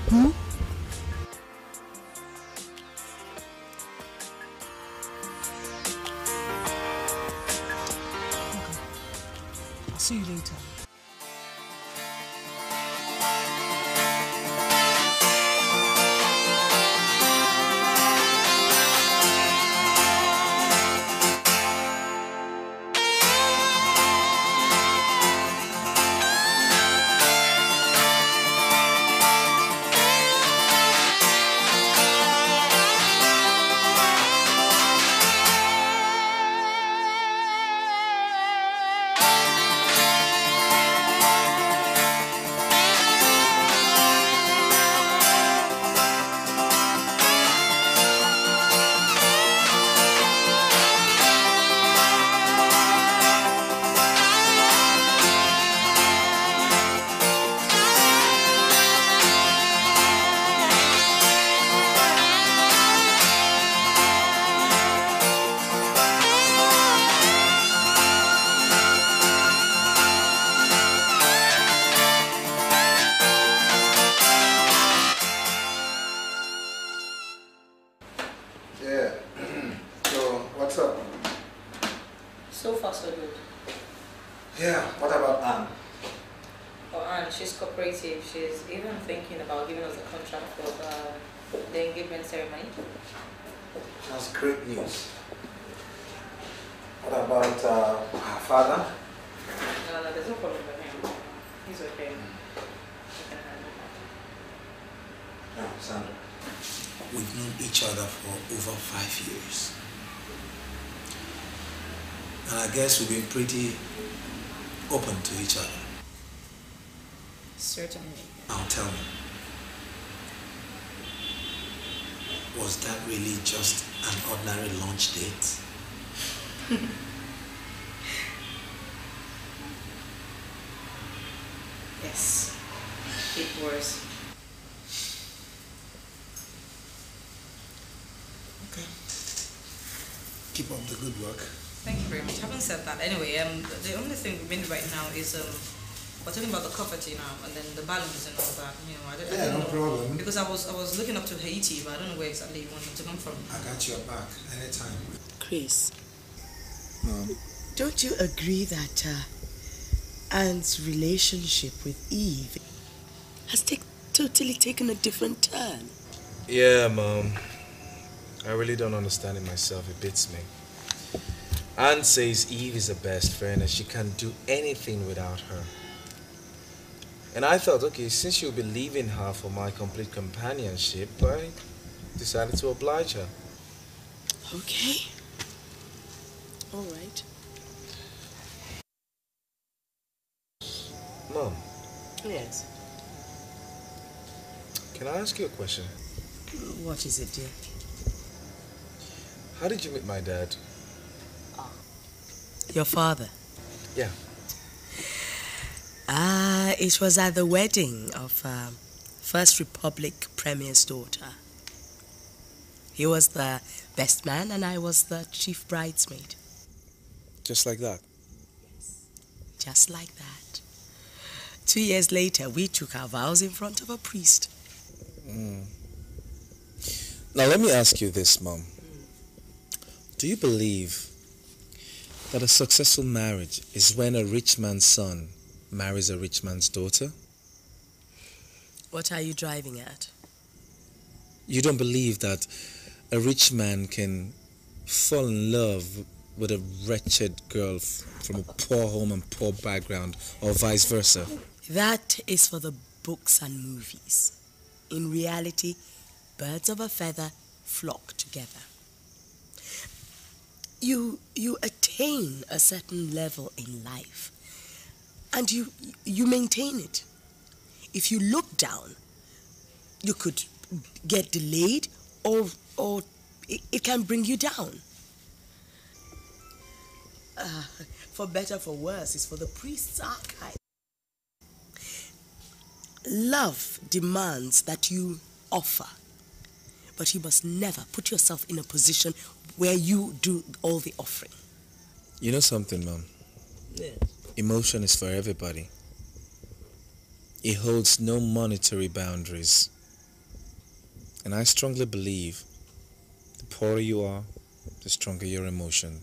Speaker 10: Hmm? Okay. I'll see you later.
Speaker 3: She's even thinking about giving us a contract for the engagement ceremony.
Speaker 6: That's great news. What about her father?
Speaker 3: No, there's no problem with him. He's okay.
Speaker 6: No, Sandra. We've known each other for over 5 years. And I guess we've been pretty open to each other.
Speaker 3: Certainly.
Speaker 6: Now tell me, was that really just an ordinary lunch date?
Speaker 3: Yes, it was.
Speaker 6: Okay. Keep up the good work.
Speaker 3: Thank you very much. Having said that, anyway, the only thing we need right now is we're talking about the property now, and then the balance and all that. You know, I don't know.
Speaker 6: Problem.
Speaker 3: Because I was looking up to Haiti, but I don't know where exactly you want them to come from.
Speaker 6: I got your back anytime.
Speaker 5: Chris,
Speaker 6: Mom.
Speaker 5: don't you agree that Anne's relationship with Eve has totally taken a different turn?
Speaker 1: Yeah, Mom. I really don't understand it myself. It beats me. Anne says Eve is her best friend and she can't do anything without her. And I thought, okay, since she'll be leaving her for my complete companionship, I decided to oblige her.
Speaker 5: Okay. All right.
Speaker 1: Mom.
Speaker 5: Yes.
Speaker 1: Can I ask you a question?
Speaker 5: What is it, dear?
Speaker 1: How did you meet my dad?
Speaker 5: Your father?
Speaker 1: Yeah.
Speaker 5: It was at the wedding of First Republic Premier's daughter. He was the best man and I was the chief bridesmaid.
Speaker 1: Just like that?
Speaker 5: Just like that. 2 years later, we took our vows in front of a priest.
Speaker 1: Now let me ask you this, Mom. Do you believe that a successful marriage is when a rich man's son marries a rich man's daughter?
Speaker 5: What are you driving at?
Speaker 1: You don't believe that a rich man can fall in love with a wretched girl from a poor home and poor background, or vice versa?
Speaker 5: That is for the books and movies. In reality, birds of a feather flock together. You attain a certain level in life and you maintain it. If you look down, you could get delayed or it can bring you down. For better, for worse, is for the priest's archive. Love demands that you offer. But you must never put yourself in a position where you do all the offering.
Speaker 1: You know something, Mom?
Speaker 5: Yes.
Speaker 1: Emotion is for everybody. It holds no monetary boundaries. And I strongly believe the poorer you are, the stronger your emotion.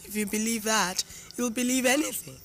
Speaker 5: If you believe that, you'll believe anything.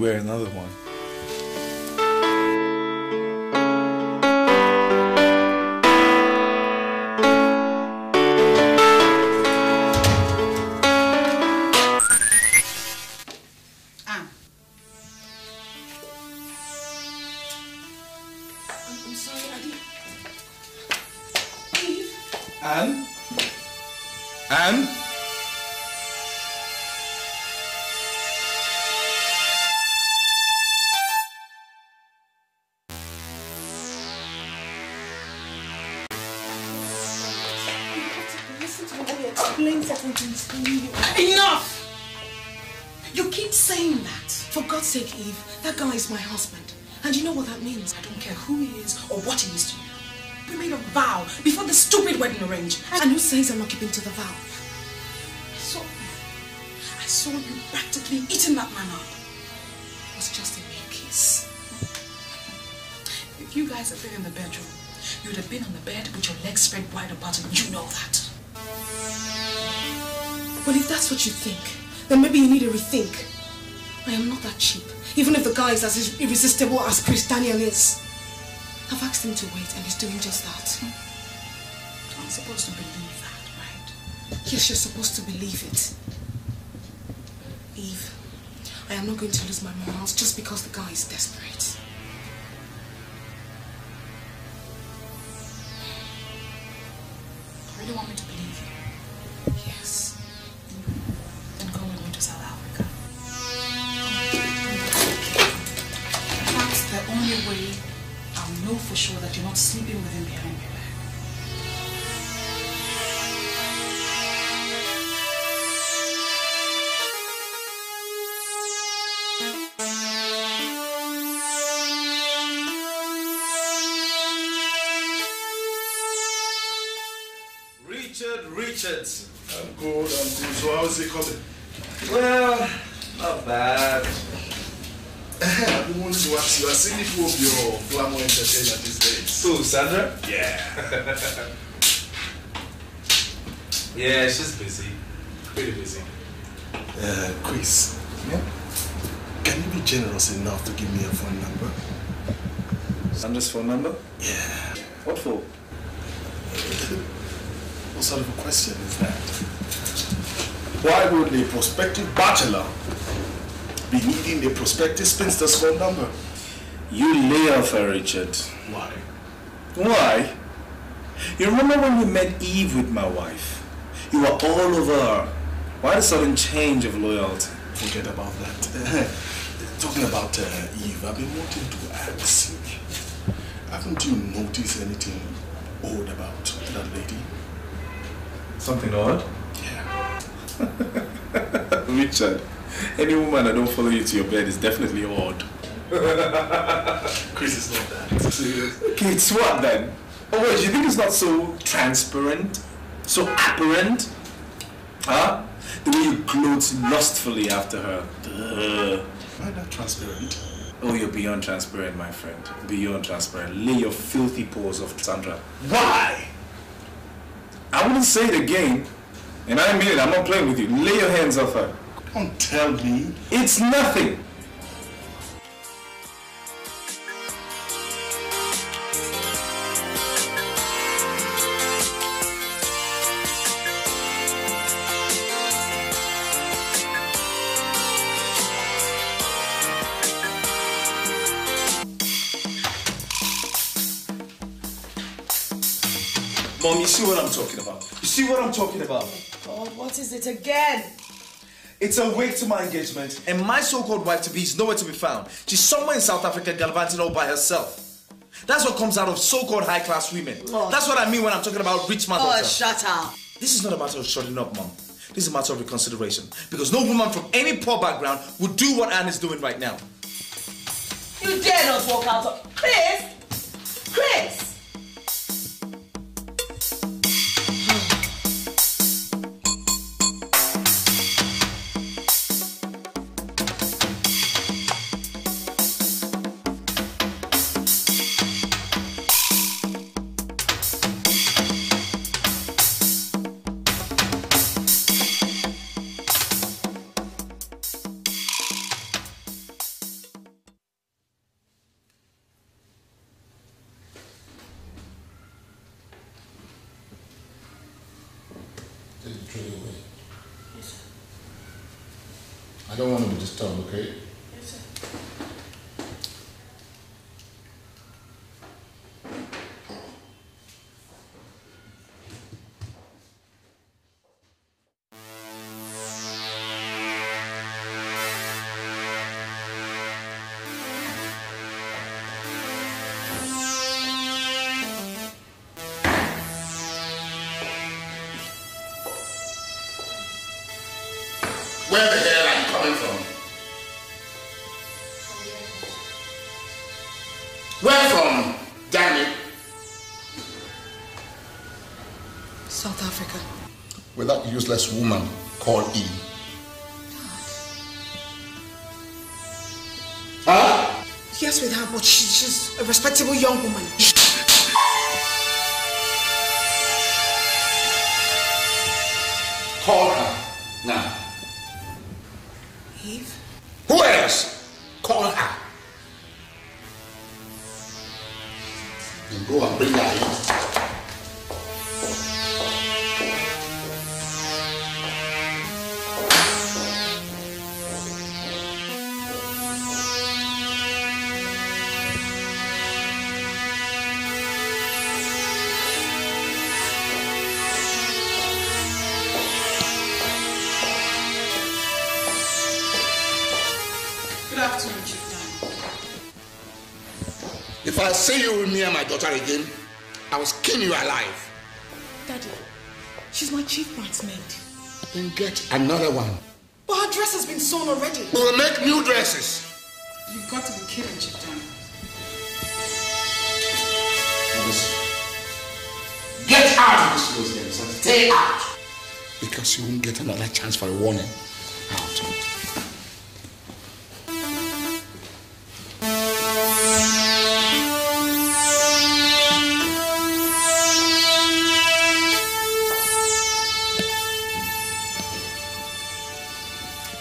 Speaker 1: Another one.
Speaker 8: Anne. I'm sorry, I didn't... Eve?
Speaker 1: Anne? Anne?
Speaker 8: Enough! You keep saying that. For God's sake, Eve, that guy is my husband. And you know what that means? I don't care who he is or what he is to you. We made a vow before the stupid wedding arranged. And who says I'm not keeping to the vow? I saw you practically eating that man up. It was just a mere kiss. If you guys had been in the bedroom, you would have been on the bed with your legs spread wide apart, and you know that. Well, if that's what you think, then maybe you need to rethink. I am not that cheap, even if the guy is as irresistible as Chris Daniel is. I've asked him to wait, and he's doing just that. I'm supposed to believe that, right? Yes, you're supposed to believe it. Eve, I am not going to lose my morals just because the guy is desperate. You really want me to believe you? Yes. Then go with me to South Africa. That's the only way I'll know for sure that you're not sleeping with him behind my back.
Speaker 1: Richard.
Speaker 11: I'm good. So how's it coming?
Speaker 1: Well, not bad.
Speaker 11: I've been wanting to ask you. I've seen people of your glamour entertainer these days.
Speaker 1: Who, Sandra?
Speaker 11: Yeah.
Speaker 1: Yeah, she's busy. Pretty busy.
Speaker 11: Chris. Yeah? Can you be generous enough to give me a phone number?
Speaker 1: Sandra's phone number?
Speaker 11: Yeah.
Speaker 1: What for?
Speaker 11: What sort of a question is that? Why would a prospective bachelor be needing a prospective spinster's phone number?
Speaker 1: You lay off her, Richard.
Speaker 11: Why?
Speaker 1: Why? You remember when you met Eve with my wife? You were all over her. Why the sudden change of loyalty?
Speaker 11: Forget about that. Talking about Eve, I've been wanting to ask you. Haven't you noticed anything odd about that lady?
Speaker 1: Something odd?
Speaker 11: Yeah.
Speaker 1: Richard, any woman that don't follow you to your bed is definitely odd.
Speaker 11: Chris is not that serious.
Speaker 1: Okay, it's what then? Oh wait, you think it's not so transparent? So apparent? Huh? The way you gloat lustfully after her.
Speaker 11: Why not transparent?
Speaker 1: Oh, you're beyond transparent, my friend. Beyond transparent. Lay your filthy paws off Sandra.
Speaker 11: Why?
Speaker 1: I wouldn't say it again. And I mean it, I'm not playing with you. Lay your hands off her.
Speaker 11: Don't tell me.
Speaker 12: It's nothing. Mom, you see what I'm talking about? You see what I'm talking about?
Speaker 5: God, what is it again?
Speaker 12: It's a week to my engagement, and my so-called wife-to-be is nowhere to be found. She's somewhere in South Africa gallivanting all by herself. That's what comes out of so-called high-class women.
Speaker 5: Oh.
Speaker 12: That's what I mean when I'm talking about rich man.
Speaker 5: Oh, shut up.
Speaker 12: This is not a matter of shutting up, Mom. This is a matter of reconsideration. Because no woman from any poor background would do what Anne is doing right now.
Speaker 5: You dare not walk out of... Chris! Chris!
Speaker 13: I don't want to be disturbed, okay?
Speaker 8: Yes, sir.
Speaker 13: Where the hell are you coming from? Where from, damn it?
Speaker 8: South Africa.
Speaker 13: With that useless woman called Eve. Huh?
Speaker 8: Yes, with her, but she's a respectable young woman.
Speaker 13: Call her now.
Speaker 8: Eve?
Speaker 13: Who else? Call her. And go and bring her in.
Speaker 8: Good afternoon, Chief Dan.
Speaker 13: If I see you with me and my daughter again, I will skin you alive.
Speaker 8: Daddy, she's my chief bridesmaid.
Speaker 13: Then get another one.
Speaker 8: But her dress has been sewn already.
Speaker 13: We will make new dresses.
Speaker 8: You've got to be kidding, Chief Dan.
Speaker 13: Get out of this place, then, son. Stay out. Because you won't get another chance for a warning. Out.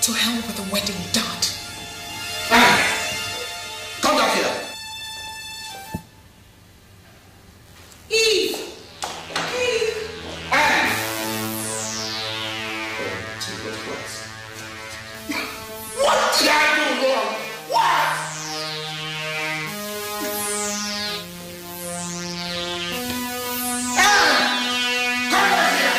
Speaker 8: To hell with the wedding dud.
Speaker 13: Come back here.
Speaker 8: Eve! Eve!
Speaker 13: What did I do wrong? What? Come back here.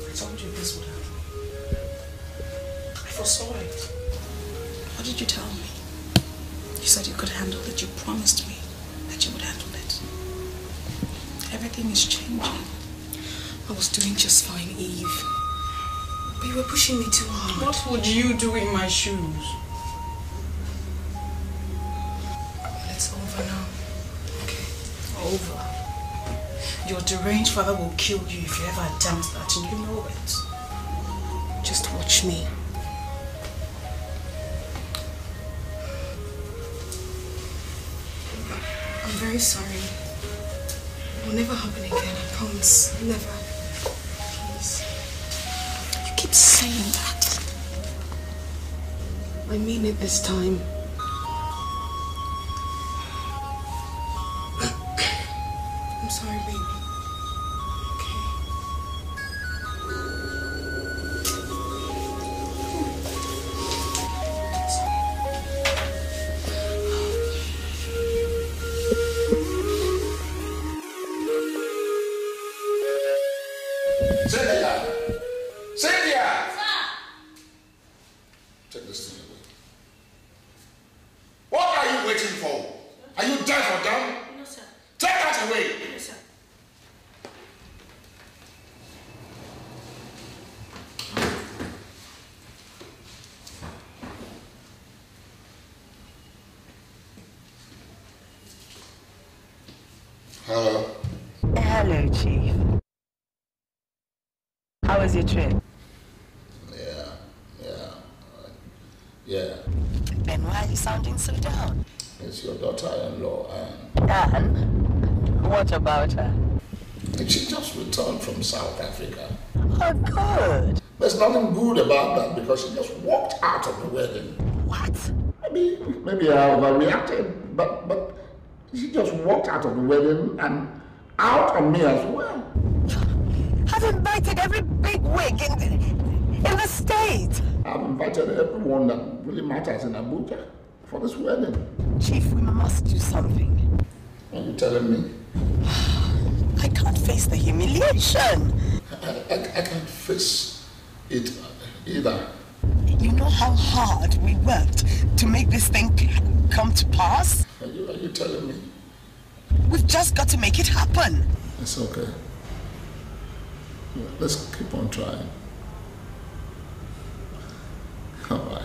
Speaker 8: I told you this would happen. I foresaw it. What did you tell me? You said you could handle it. You promised me that you would handle it. Everything is changing. I was doing just fine, Eve. But you were pushing me too hard. What would you do in my shoes? It's over now. Okay? over. Your deranged father will kill you if you ever attempt that, and you know it. Just watch me. I'm very sorry. It will never happen again, I promise. Never. Please. You keep saying that. I mean it this time. I'm sorry, baby.
Speaker 13: Take this thing away. What are you waiting for? Are you deaf or dumb?
Speaker 7: No, sir.
Speaker 13: Take that away.
Speaker 7: No, sir.
Speaker 13: Hello.
Speaker 14: Hello, Chief. How was your trip?
Speaker 13: Yeah.
Speaker 14: Then why are you sounding so down?
Speaker 13: It's your daughter-in-law,
Speaker 14: And what about her?
Speaker 13: She just returned from South Africa.
Speaker 14: Oh, good.
Speaker 13: There's nothing good about that because she just walked out of the wedding.
Speaker 14: What?
Speaker 13: Maybe I overreacted, but she just walked out of the wedding and out on me as well.
Speaker 14: I've invited every big wig in the state.
Speaker 13: I've invited everyone that really matters in Abuja for this wedding.
Speaker 14: Chief, we must do something.
Speaker 13: Are you telling me?
Speaker 14: I can't face the humiliation.
Speaker 13: I can't face it either.
Speaker 14: You know how hard we worked to make this thing come to pass?
Speaker 13: Are you telling me?
Speaker 14: We've just got to make it happen.
Speaker 13: It's okay. Let's keep on trying. All right.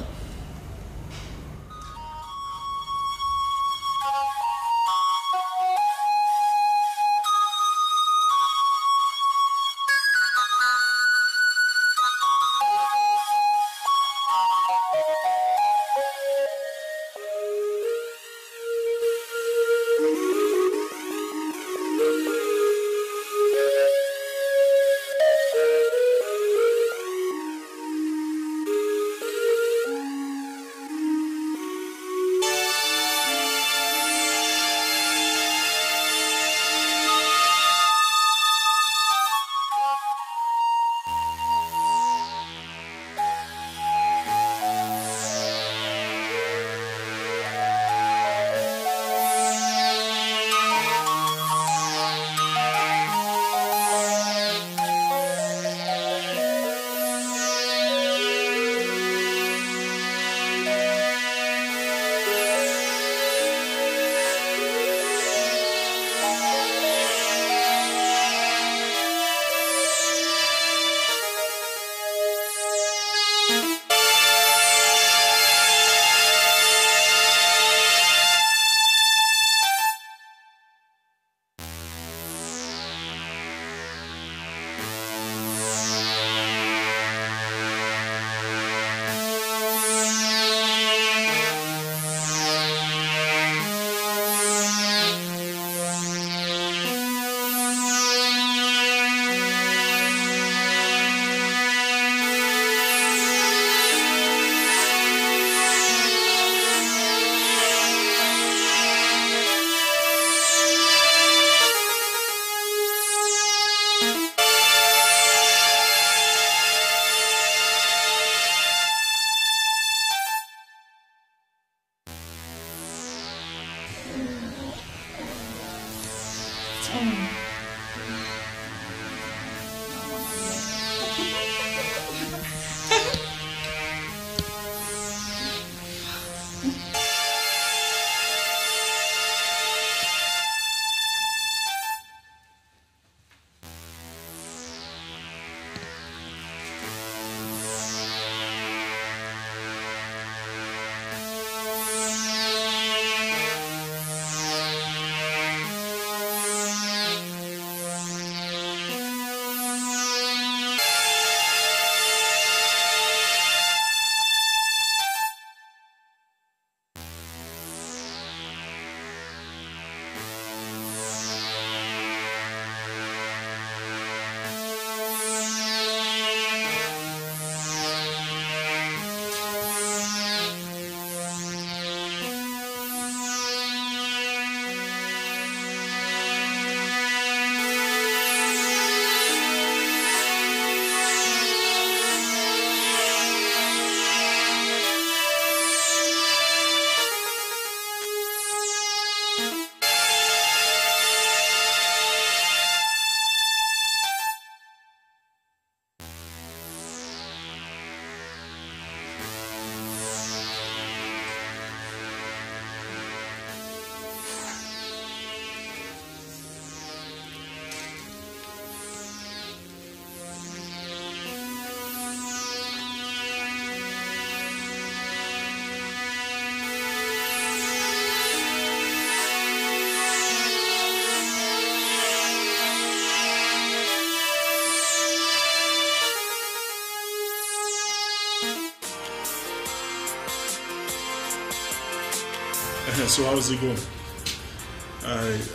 Speaker 11: So how's it going?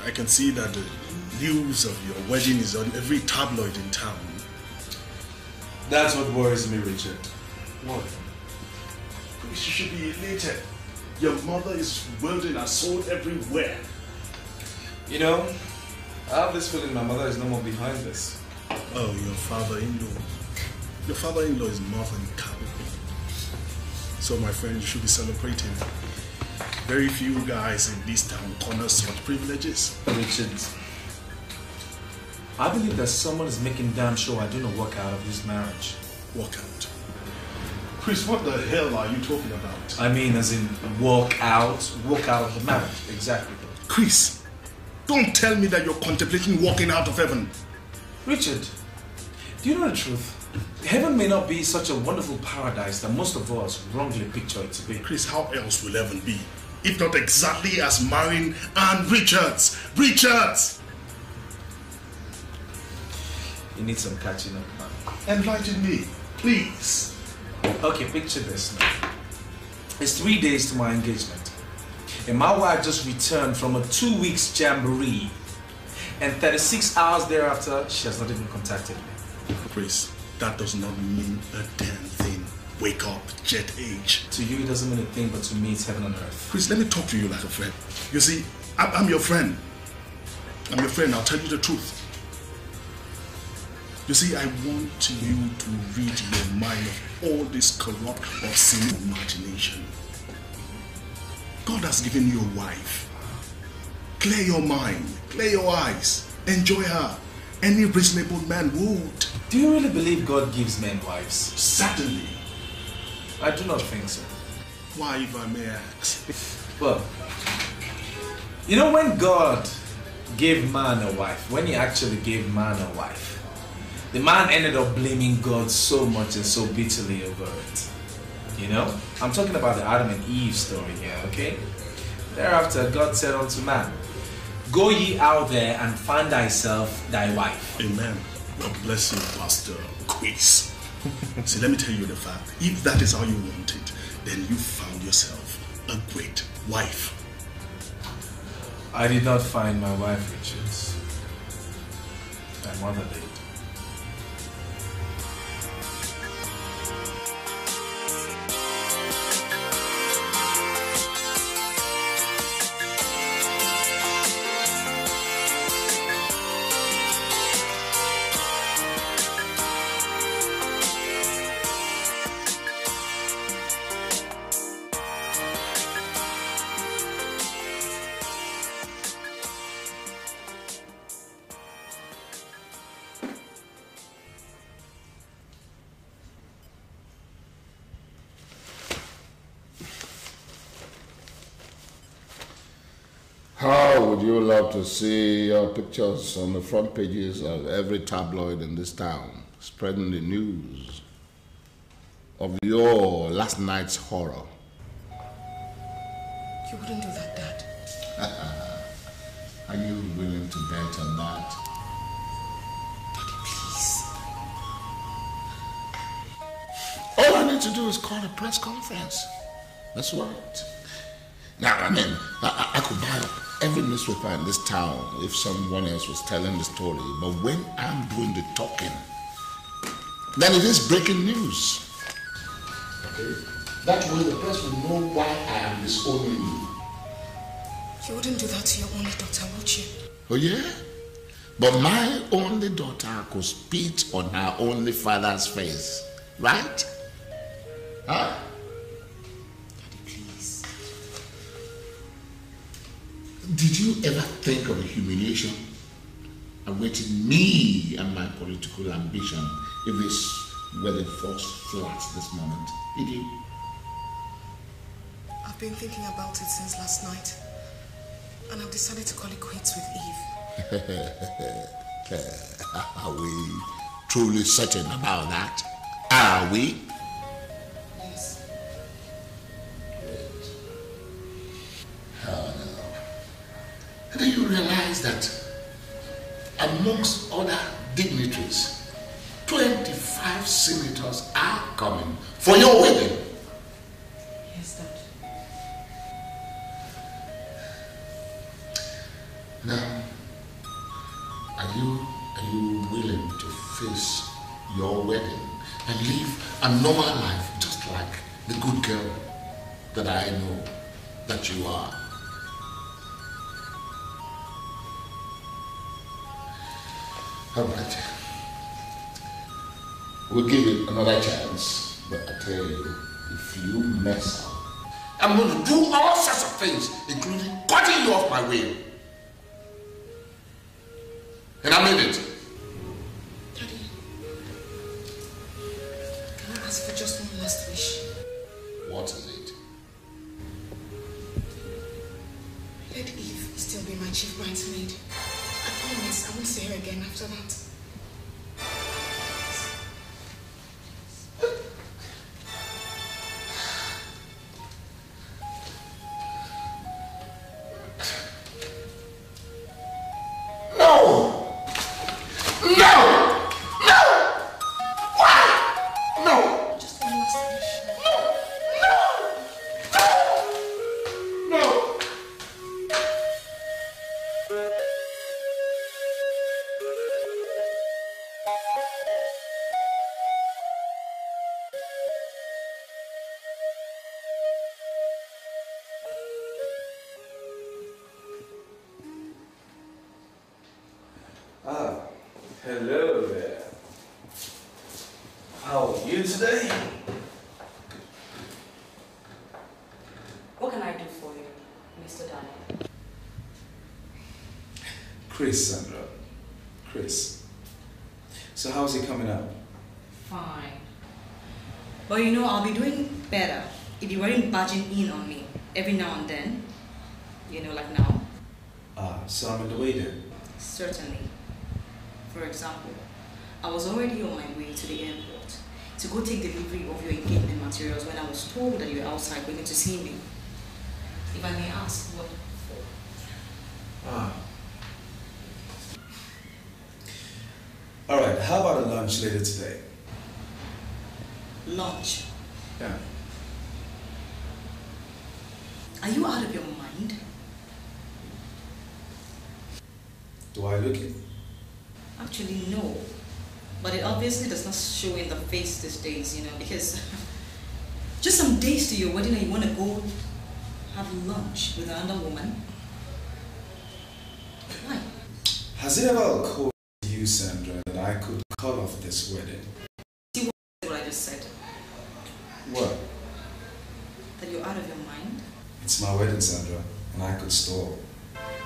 Speaker 11: I can see that the news of your wedding is on every tabloid in town.
Speaker 1: That's what worries me, Richard.
Speaker 11: What? You should be elated. Your mother is wielding a sword everywhere.
Speaker 1: You know, I have this feeling my mother is no more behind this.
Speaker 11: Oh, your father-in-law. Your father-in-law is more than capable. So, my friend, you should be celebrating. Very few guys in this town honor such privileges.
Speaker 1: Richard, I believe that someone is making damn sure I do not walk out of this marriage.
Speaker 11: Walk out? Chris, what the hell are you talking about?
Speaker 1: I mean, as in walk out of the marriage. Exactly.
Speaker 11: Chris, don't tell me that you're contemplating walking out of heaven.
Speaker 1: Richard, do you know the truth? Heaven may not be such a wonderful paradise that most of us wrongly picture it to be.
Speaker 11: Chris, how else will heaven be? If not exactly as marrying Ann Richards. Richards!
Speaker 1: You need some catching up, man.
Speaker 11: Enlighten me, please.
Speaker 1: Okay, picture this now. It's 3 days to my engagement. And my wife just returned from a 2 weeks jamboree. And 36 hours thereafter, she has not even contacted me.
Speaker 11: Chris, that does not mean a damn thing. Wake up, jet age.
Speaker 1: To you, it doesn't mean a thing, but to me, it's heaven on earth.
Speaker 11: Chris, let me talk to you like a friend. You see, I'm your friend. I'm your friend, I'll tell you the truth. You see, I want you to rid your mind of all this corrupt or sin imagination. God has given you a wife. Clear your mind, clear your eyes, enjoy her. Any reasonable man would.
Speaker 1: Do you really believe God gives men wives?
Speaker 11: Certainly.
Speaker 1: I do not think so.
Speaker 11: Why, if I may ask?
Speaker 1: Well, you know, when God gave man a wife, when he actually gave man a wife, the man ended up blaming God so much and so bitterly over it. You know? I'm talking about the Adam and Eve story here, okay? Thereafter, God said unto man, go ye out there and find thyself thy wife.
Speaker 11: Amen. God bless you, Pastor Chris. See, let me tell you the fact. If that is how you want it, then you found yourself a great wife.
Speaker 1: I did not find my wife, Richards. My mother did.
Speaker 13: How would you love to see your pictures on the front pages of every tabloid in this town, spreading the news of your last night's horror?
Speaker 8: You wouldn't do that, Dad.
Speaker 13: Are you willing to bet on that?
Speaker 8: Daddy, please.
Speaker 13: All I need to do is call a press conference. That's right. Now, I mean, I could buy up every newspaper in this town if someone else was telling the story. But when I'm doing the talking, then it is breaking news. Okay? That way the press will know why I am disowning you.
Speaker 8: You wouldn't do that to your only daughter, would you?
Speaker 13: Oh, yeah? But my only daughter could spit on her only father's face. Right? Huh? Did you ever think of the humiliation awaiting me and my political ambition if this wedding falls flat this moment? Did you?
Speaker 8: I've been thinking about it since last night, and I've decided to call it quits with Eve.
Speaker 13: Are we truly certain about that? Are we?
Speaker 8: Yes.
Speaker 13: Oh, no. Do you realize that amongst other dignitaries, 25 senators are coming for your wedding?
Speaker 8: Yes, Dad.
Speaker 13: Are you willing to face your wedding and live a normal life just like the good girl that I know that you are? All right. We'll give it another chance, but I tell you, if you mess up, I'm going to do all sorts of things, including cutting you off my way. And I mean it.
Speaker 8: Daddy, can I ask for just one last wish?
Speaker 13: What is it?
Speaker 8: Let Eve still be my chief bridesmaid. I promise I won't see her again after that.
Speaker 12: Hello there. How are you today?
Speaker 3: What can I do for you, Mr. Daniel?
Speaker 12: Chris, Sandra. Chris. So how's it coming out?
Speaker 3: Fine. But you know, I'll be doing better if you weren't barging in on me every now and then. You know, like now.
Speaker 12: So I'm in the way then?
Speaker 3: Certainly. For example, I was already on my way to the airport to go take delivery of your engagement materials when I was told that you were outside waiting to see me. If I may ask, what for?
Speaker 12: Alright, how about a lunch later today?
Speaker 3: Lunch?
Speaker 12: Yeah.
Speaker 3: Are you out of your mind?
Speaker 12: Do I look it?
Speaker 3: Actually, no. But it obviously does not show in the face these days, you know, because just some days to your wedding and you want to go have lunch with another woman? Why?
Speaker 12: Has it ever occurred to you, Sandra, that I could call off this wedding?
Speaker 3: See what I just said?
Speaker 12: What?
Speaker 3: That you're out of your mind?
Speaker 12: It's my wedding, Sandra, and I could stall.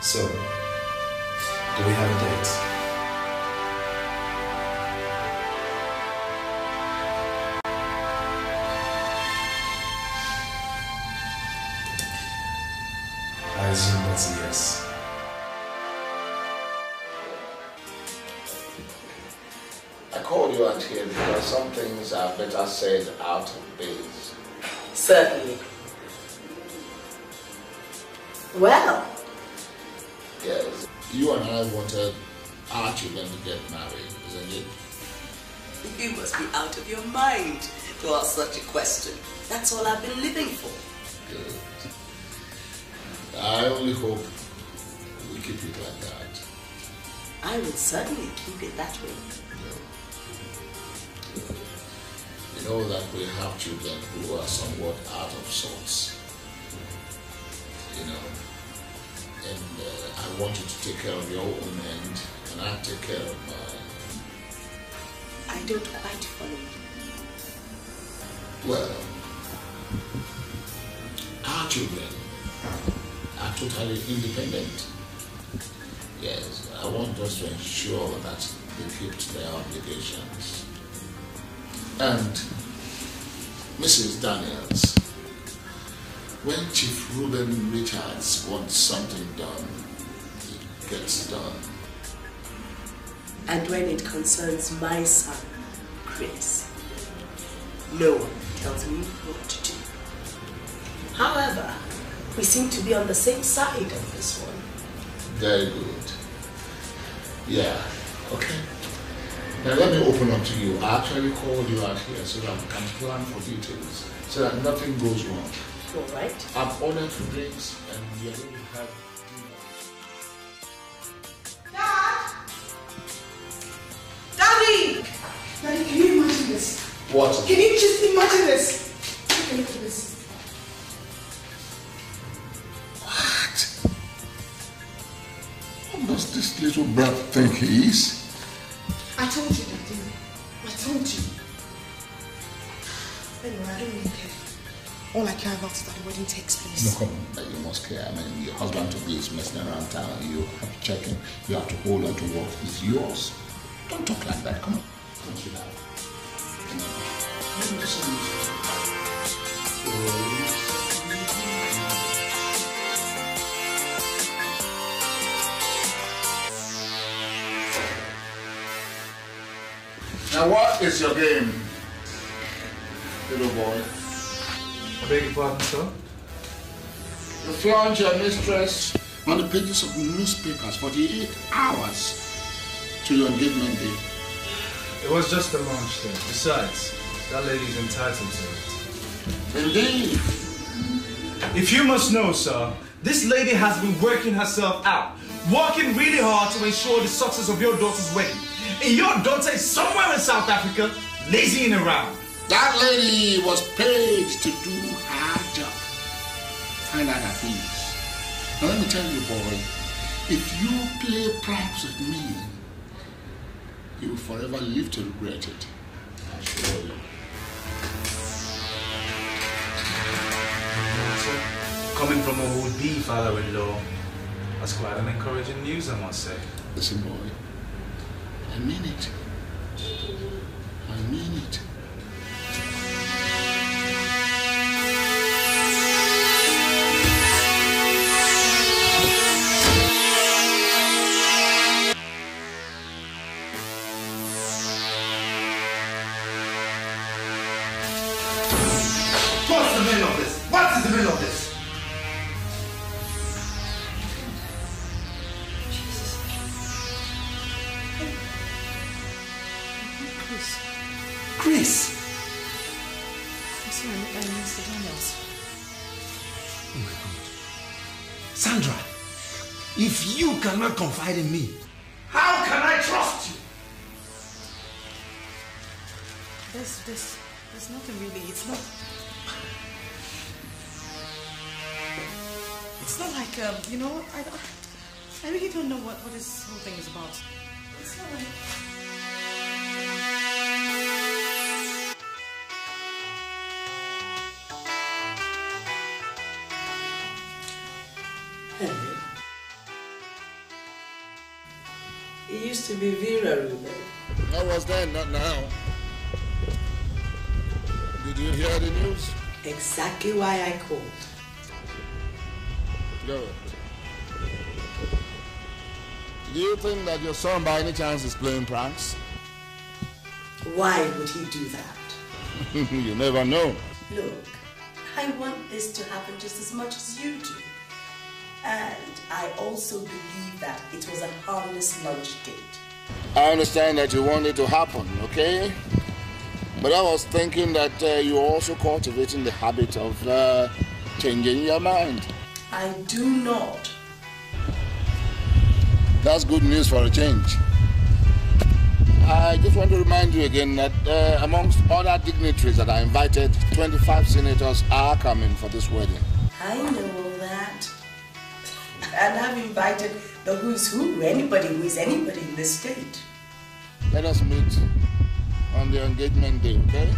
Speaker 12: So, do we have a date? I assume that's a yes.
Speaker 13: I called you out here because some things are better said out of base.
Speaker 5: Certainly. Well.
Speaker 13: Yes. You and I wanted our children to get married, isn't it?
Speaker 5: You must be out of your mind to ask such a question. That's all I've been living for.
Speaker 13: Good. I only hope we keep it like that.
Speaker 5: I will certainly keep it that way.
Speaker 13: You know that we have children who are somewhat out of sorts. You know. And I want you to take care of your own end, and I take care of mine.
Speaker 5: I don't quite follow you.
Speaker 13: Well, our children are totally independent. Yes, I want us to ensure that they keep to their obligations. And Mrs. Daniels, when Chief Reuben Richards wants something done, it gets done.
Speaker 5: And when it concerns my son, Chris, no one tells me what to do. However, we seem to be on the same side of this one.
Speaker 13: Very good. Yeah, okay. Now let me open up to you. I actually called you out here so that we can plan for details, so that nothing goes wrong.
Speaker 5: All right.
Speaker 13: I've ordered for drinks and we are going to have dinner.
Speaker 8: Dad! Can you just imagine this? Take a look at this.
Speaker 13: What does this little brat think he is?
Speaker 8: I told you, Daddy. I told you. Anyway, I don't really care. All I care about is that the wedding takes place.
Speaker 13: No, come on. You must care. I mean, your husband to be is messing around town. You have to check him. You have to hold on to what is yours. Don't talk like that. Come on. Come on, sit down. Come on. Let me just Now what is your game, little boy?
Speaker 1: I beg your pardon, sir?
Speaker 13: You flaunt your mistress on the pages of newspapers 48 hours to your engagement day.
Speaker 1: It was just a lunch thing. Besides, that lady's entitled to it.
Speaker 13: Indeed.
Speaker 12: If you must know, sir, this lady has been working herself out, working really hard to ensure the success of your daughter's wedding. And your daughter is somewhere in South Africa, lazying around.
Speaker 13: That lady was paid to do her job. Find out her fees. Now let me tell you, boy, if you play pranks with me, you will forever live to regret it. I assure you.
Speaker 1: Coming from a would-be father-in-law, that's quite an encouraging news, I must say.
Speaker 13: Listen, boy, I mean it. I mean it.
Speaker 12: What's the meaning of this? What is the meaning of this? Chris!
Speaker 8: I'm sorry, Mr. Daniels.
Speaker 6: Oh my God. Sandra, if you cannot confide in me, how can I trust you?
Speaker 8: There's nothing really. It's not like, you know, I really don't know what this whole thing is about. It's not like...
Speaker 5: Henry, it used to be Vera Ruben.
Speaker 13: I was then, not now. Did you hear the news?
Speaker 5: Exactly why I called.
Speaker 13: Good. Do you think that your son by any chance is playing pranks?
Speaker 5: Why would he do that?
Speaker 13: You never know.
Speaker 5: Look, I want this to happen just as much as you do. And I also believe that it was a harmless lunch date.
Speaker 13: I understand that you want it to happen, okay? But I was thinking that you're also cultivating the habit of changing your mind.
Speaker 5: I do not.
Speaker 13: That's good news for a change. I just want to remind you again that amongst other dignitaries that are invited, 25 senators are coming for this wedding.
Speaker 5: I know all that. And I've invited the who's who, anybody who is anybody in this state.
Speaker 13: Let us meet on the engagement day, okay?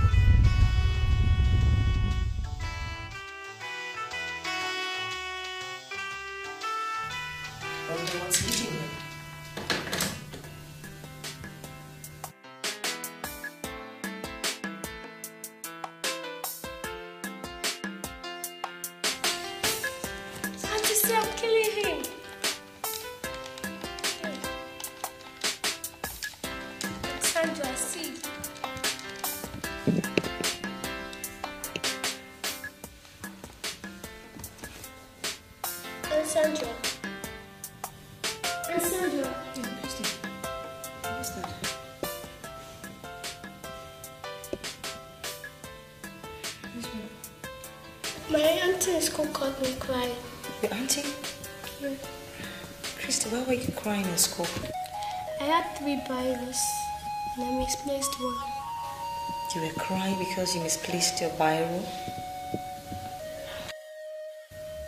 Speaker 5: Wonder what's eating him.
Speaker 9: I'm killing him. Sandra, see. Sandra. Sandra.
Speaker 8: What's that?
Speaker 9: My auntie in school caught me crying.
Speaker 3: Your auntie?
Speaker 9: Yeah.
Speaker 3: Christy, why were you crying in school?
Speaker 9: I had 3 Bibles and I misplaced one.
Speaker 3: You were crying because you misplaced your biro?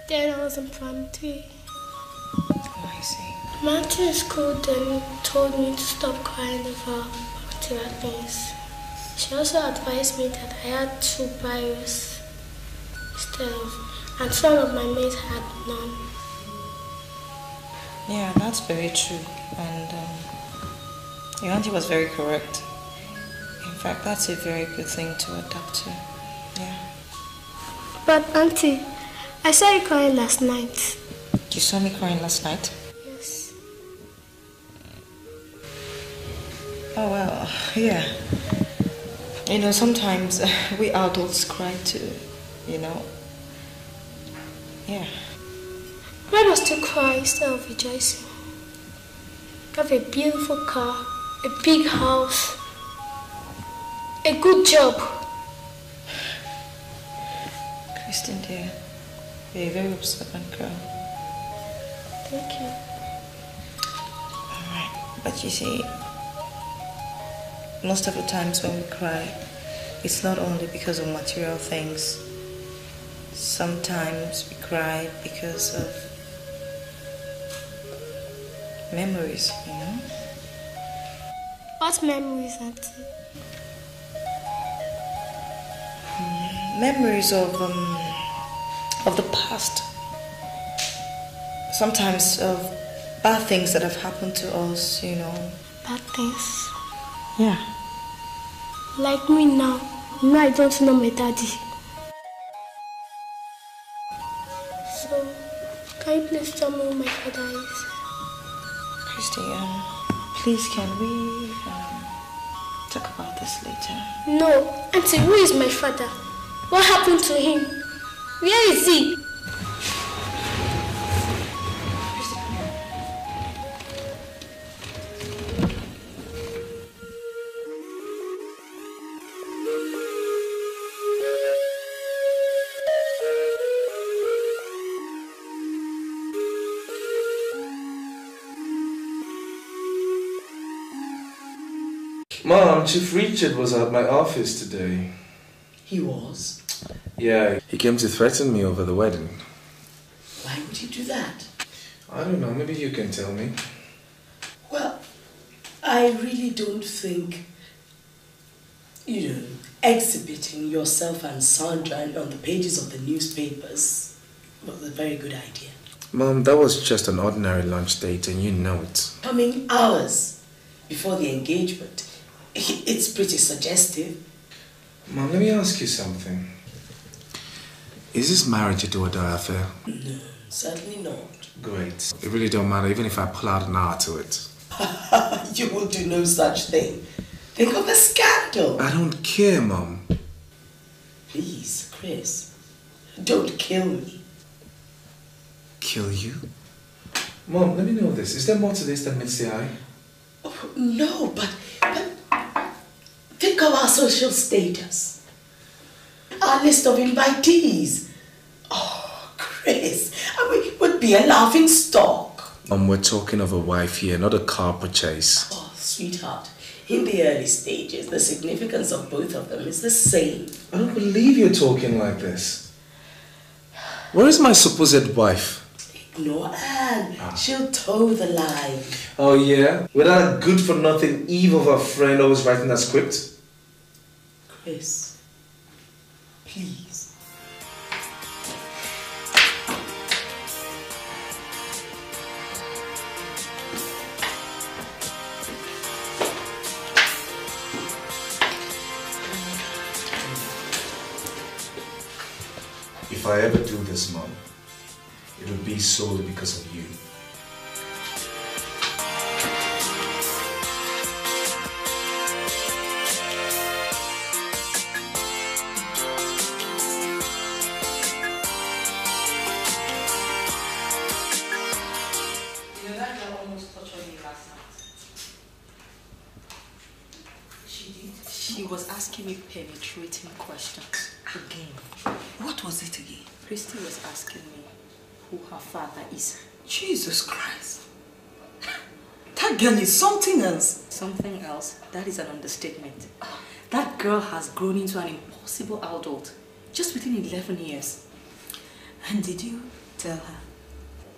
Speaker 9: Then I was in primary 3.
Speaker 3: Oh, I see.
Speaker 9: My auntie in school then told me to stop crying over material things. She also advised me that I had 2 biros instead of, and some of my mates had none.
Speaker 3: Yeah, that's very true. And your auntie was very correct. In fact, that's a very good thing to adapt to. Yeah.
Speaker 9: But auntie, I saw you crying last night.
Speaker 3: You saw me crying last night?
Speaker 9: Yes.
Speaker 3: Oh, well, yeah. You know, sometimes we adults cry too, you know. Yeah.
Speaker 9: Why must you cry instead of rejoicing? You have a beautiful car, a big house, a good job.
Speaker 3: Christine, dear, you're a very observant girl.
Speaker 9: Thank you.
Speaker 3: Alright, but you see, most of the times when we cry, it's not only because of material things. Sometimes we cry because of memories, you know?
Speaker 9: What memories, auntie?
Speaker 3: Memories of the past. Sometimes of bad things that have happened to us, you know.
Speaker 9: Bad things?
Speaker 3: Yeah.
Speaker 9: Like me now. Now I don't know my daddy. So, can you please tell me who my father is?
Speaker 3: Christy, please can we talk about this later?
Speaker 9: No, auntie, who is my father? What happened to him? Where is he?
Speaker 1: Mom, Chief Richard was at my office today.
Speaker 5: He was?
Speaker 1: Yeah, he came to threaten me over the wedding.
Speaker 5: Why would he do that?
Speaker 1: I don't know, maybe you can tell me.
Speaker 5: Well, I really don't think, exhibiting yourself and Sandra on the pages of the newspapers was a very good idea.
Speaker 1: Mom, that was just an ordinary lunch date and you know it.
Speaker 5: Coming hours before the engagement. It's pretty suggestive.
Speaker 1: Mom, let me ask you something. Is this marriage a do-or-die affair?
Speaker 5: No, certainly not.
Speaker 1: Great. It really don't matter, even if I pull out an hour to it.
Speaker 5: You will do no such thing. Think of the scandal.
Speaker 1: I don't care, Mom.
Speaker 5: Please, Chris, don't kill me.
Speaker 1: Kill you? Mom, let me know this. Is there more to this than meets the eye?
Speaker 5: Oh, no, but think of our social status. Our list of invitees. Oh, Chris, we would be a laughing stock.
Speaker 1: Mom, we're talking of a wife here, not a car purchase.
Speaker 5: Oh, sweetheart, in the early stages, the significance of both of them is the same.
Speaker 1: I don't believe you're talking like this. Where is my supposed wife?
Speaker 5: Ignore Anne. She'll toe the line.
Speaker 1: Oh, yeah? With that good-for-nothing Eve of a friend always writing that script?
Speaker 5: Chris, please.
Speaker 1: If I ever do this, Mom, it will be solely because of you.
Speaker 3: She was asking me penetrating questions again.
Speaker 10: What was it again?
Speaker 3: Christy was asking me who her father is.
Speaker 10: Jesus Christ. That girl is something else.
Speaker 3: Something else? That is an understatement. That girl has grown into an impossible adult just within 11 years.
Speaker 8: And did you tell her?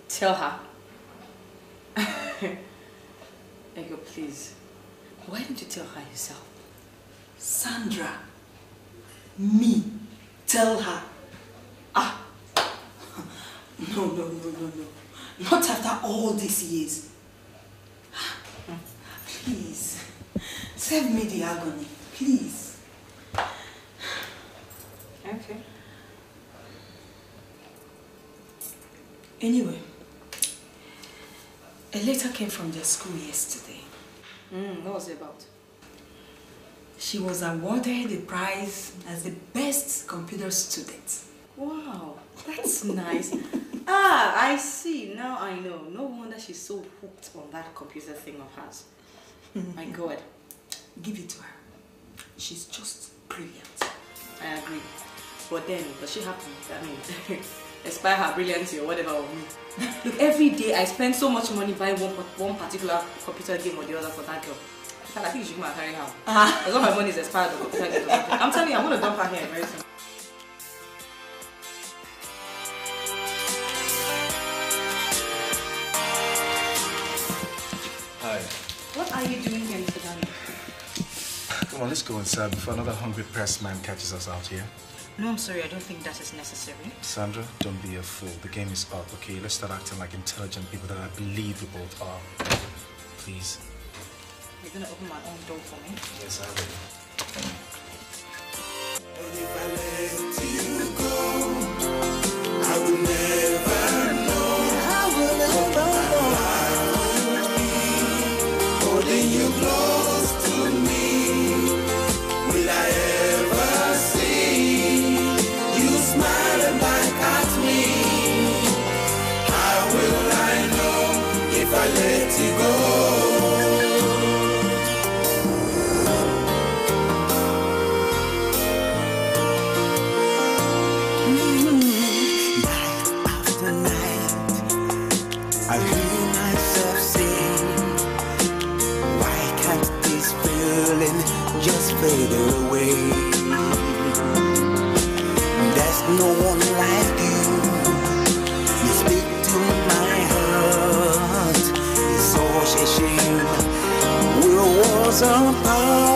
Speaker 3: Tell her? Ego, please. Why didn't you tell her yourself?
Speaker 8: Sandra. Me. Tell her. Ah. No. Not after all these years. Please. Save me the agony. Please.
Speaker 3: Okay.
Speaker 8: Anyway, a letter came from their school yesterday.
Speaker 3: What was it about?
Speaker 8: She was awarded the prize as the best computer student.
Speaker 3: Wow, that's nice. I see. Now I know. No wonder she's so hooked on that computer thing of hers. My God.
Speaker 8: Give it to her. She's just brilliant.
Speaker 3: I agree. But then, does she happen? I mean, inspire her brilliancy or whatever of me. Look, every day I spend so much money buying one particular computer game or the other for that girl. I think you should carry her. As long as my money is expired on computer game or something. I'm telling you, I'm going to dump her here very soon.
Speaker 1: Hi.
Speaker 3: What are you doing here, Mr. Daniel?
Speaker 1: Come on, let's go inside before another hungry press man catches us out here.
Speaker 3: No, I'm sorry. I don't think that is necessary.
Speaker 1: Sandra, don't be a fool. The game is up, okay? Let's start acting like intelligent people that I believe we both are. Please.
Speaker 3: You're going to open my own door for me?
Speaker 1: Yes, I will.
Speaker 15: And if I let you go, I will never know. I will never know. Holding you close to me, will I ever see you smiling back at me? How will I know if I let you go? I hear myself say, why can't this feeling just fade away? There's no one like you. You speak to my heart. It's such a shame we're worlds apart.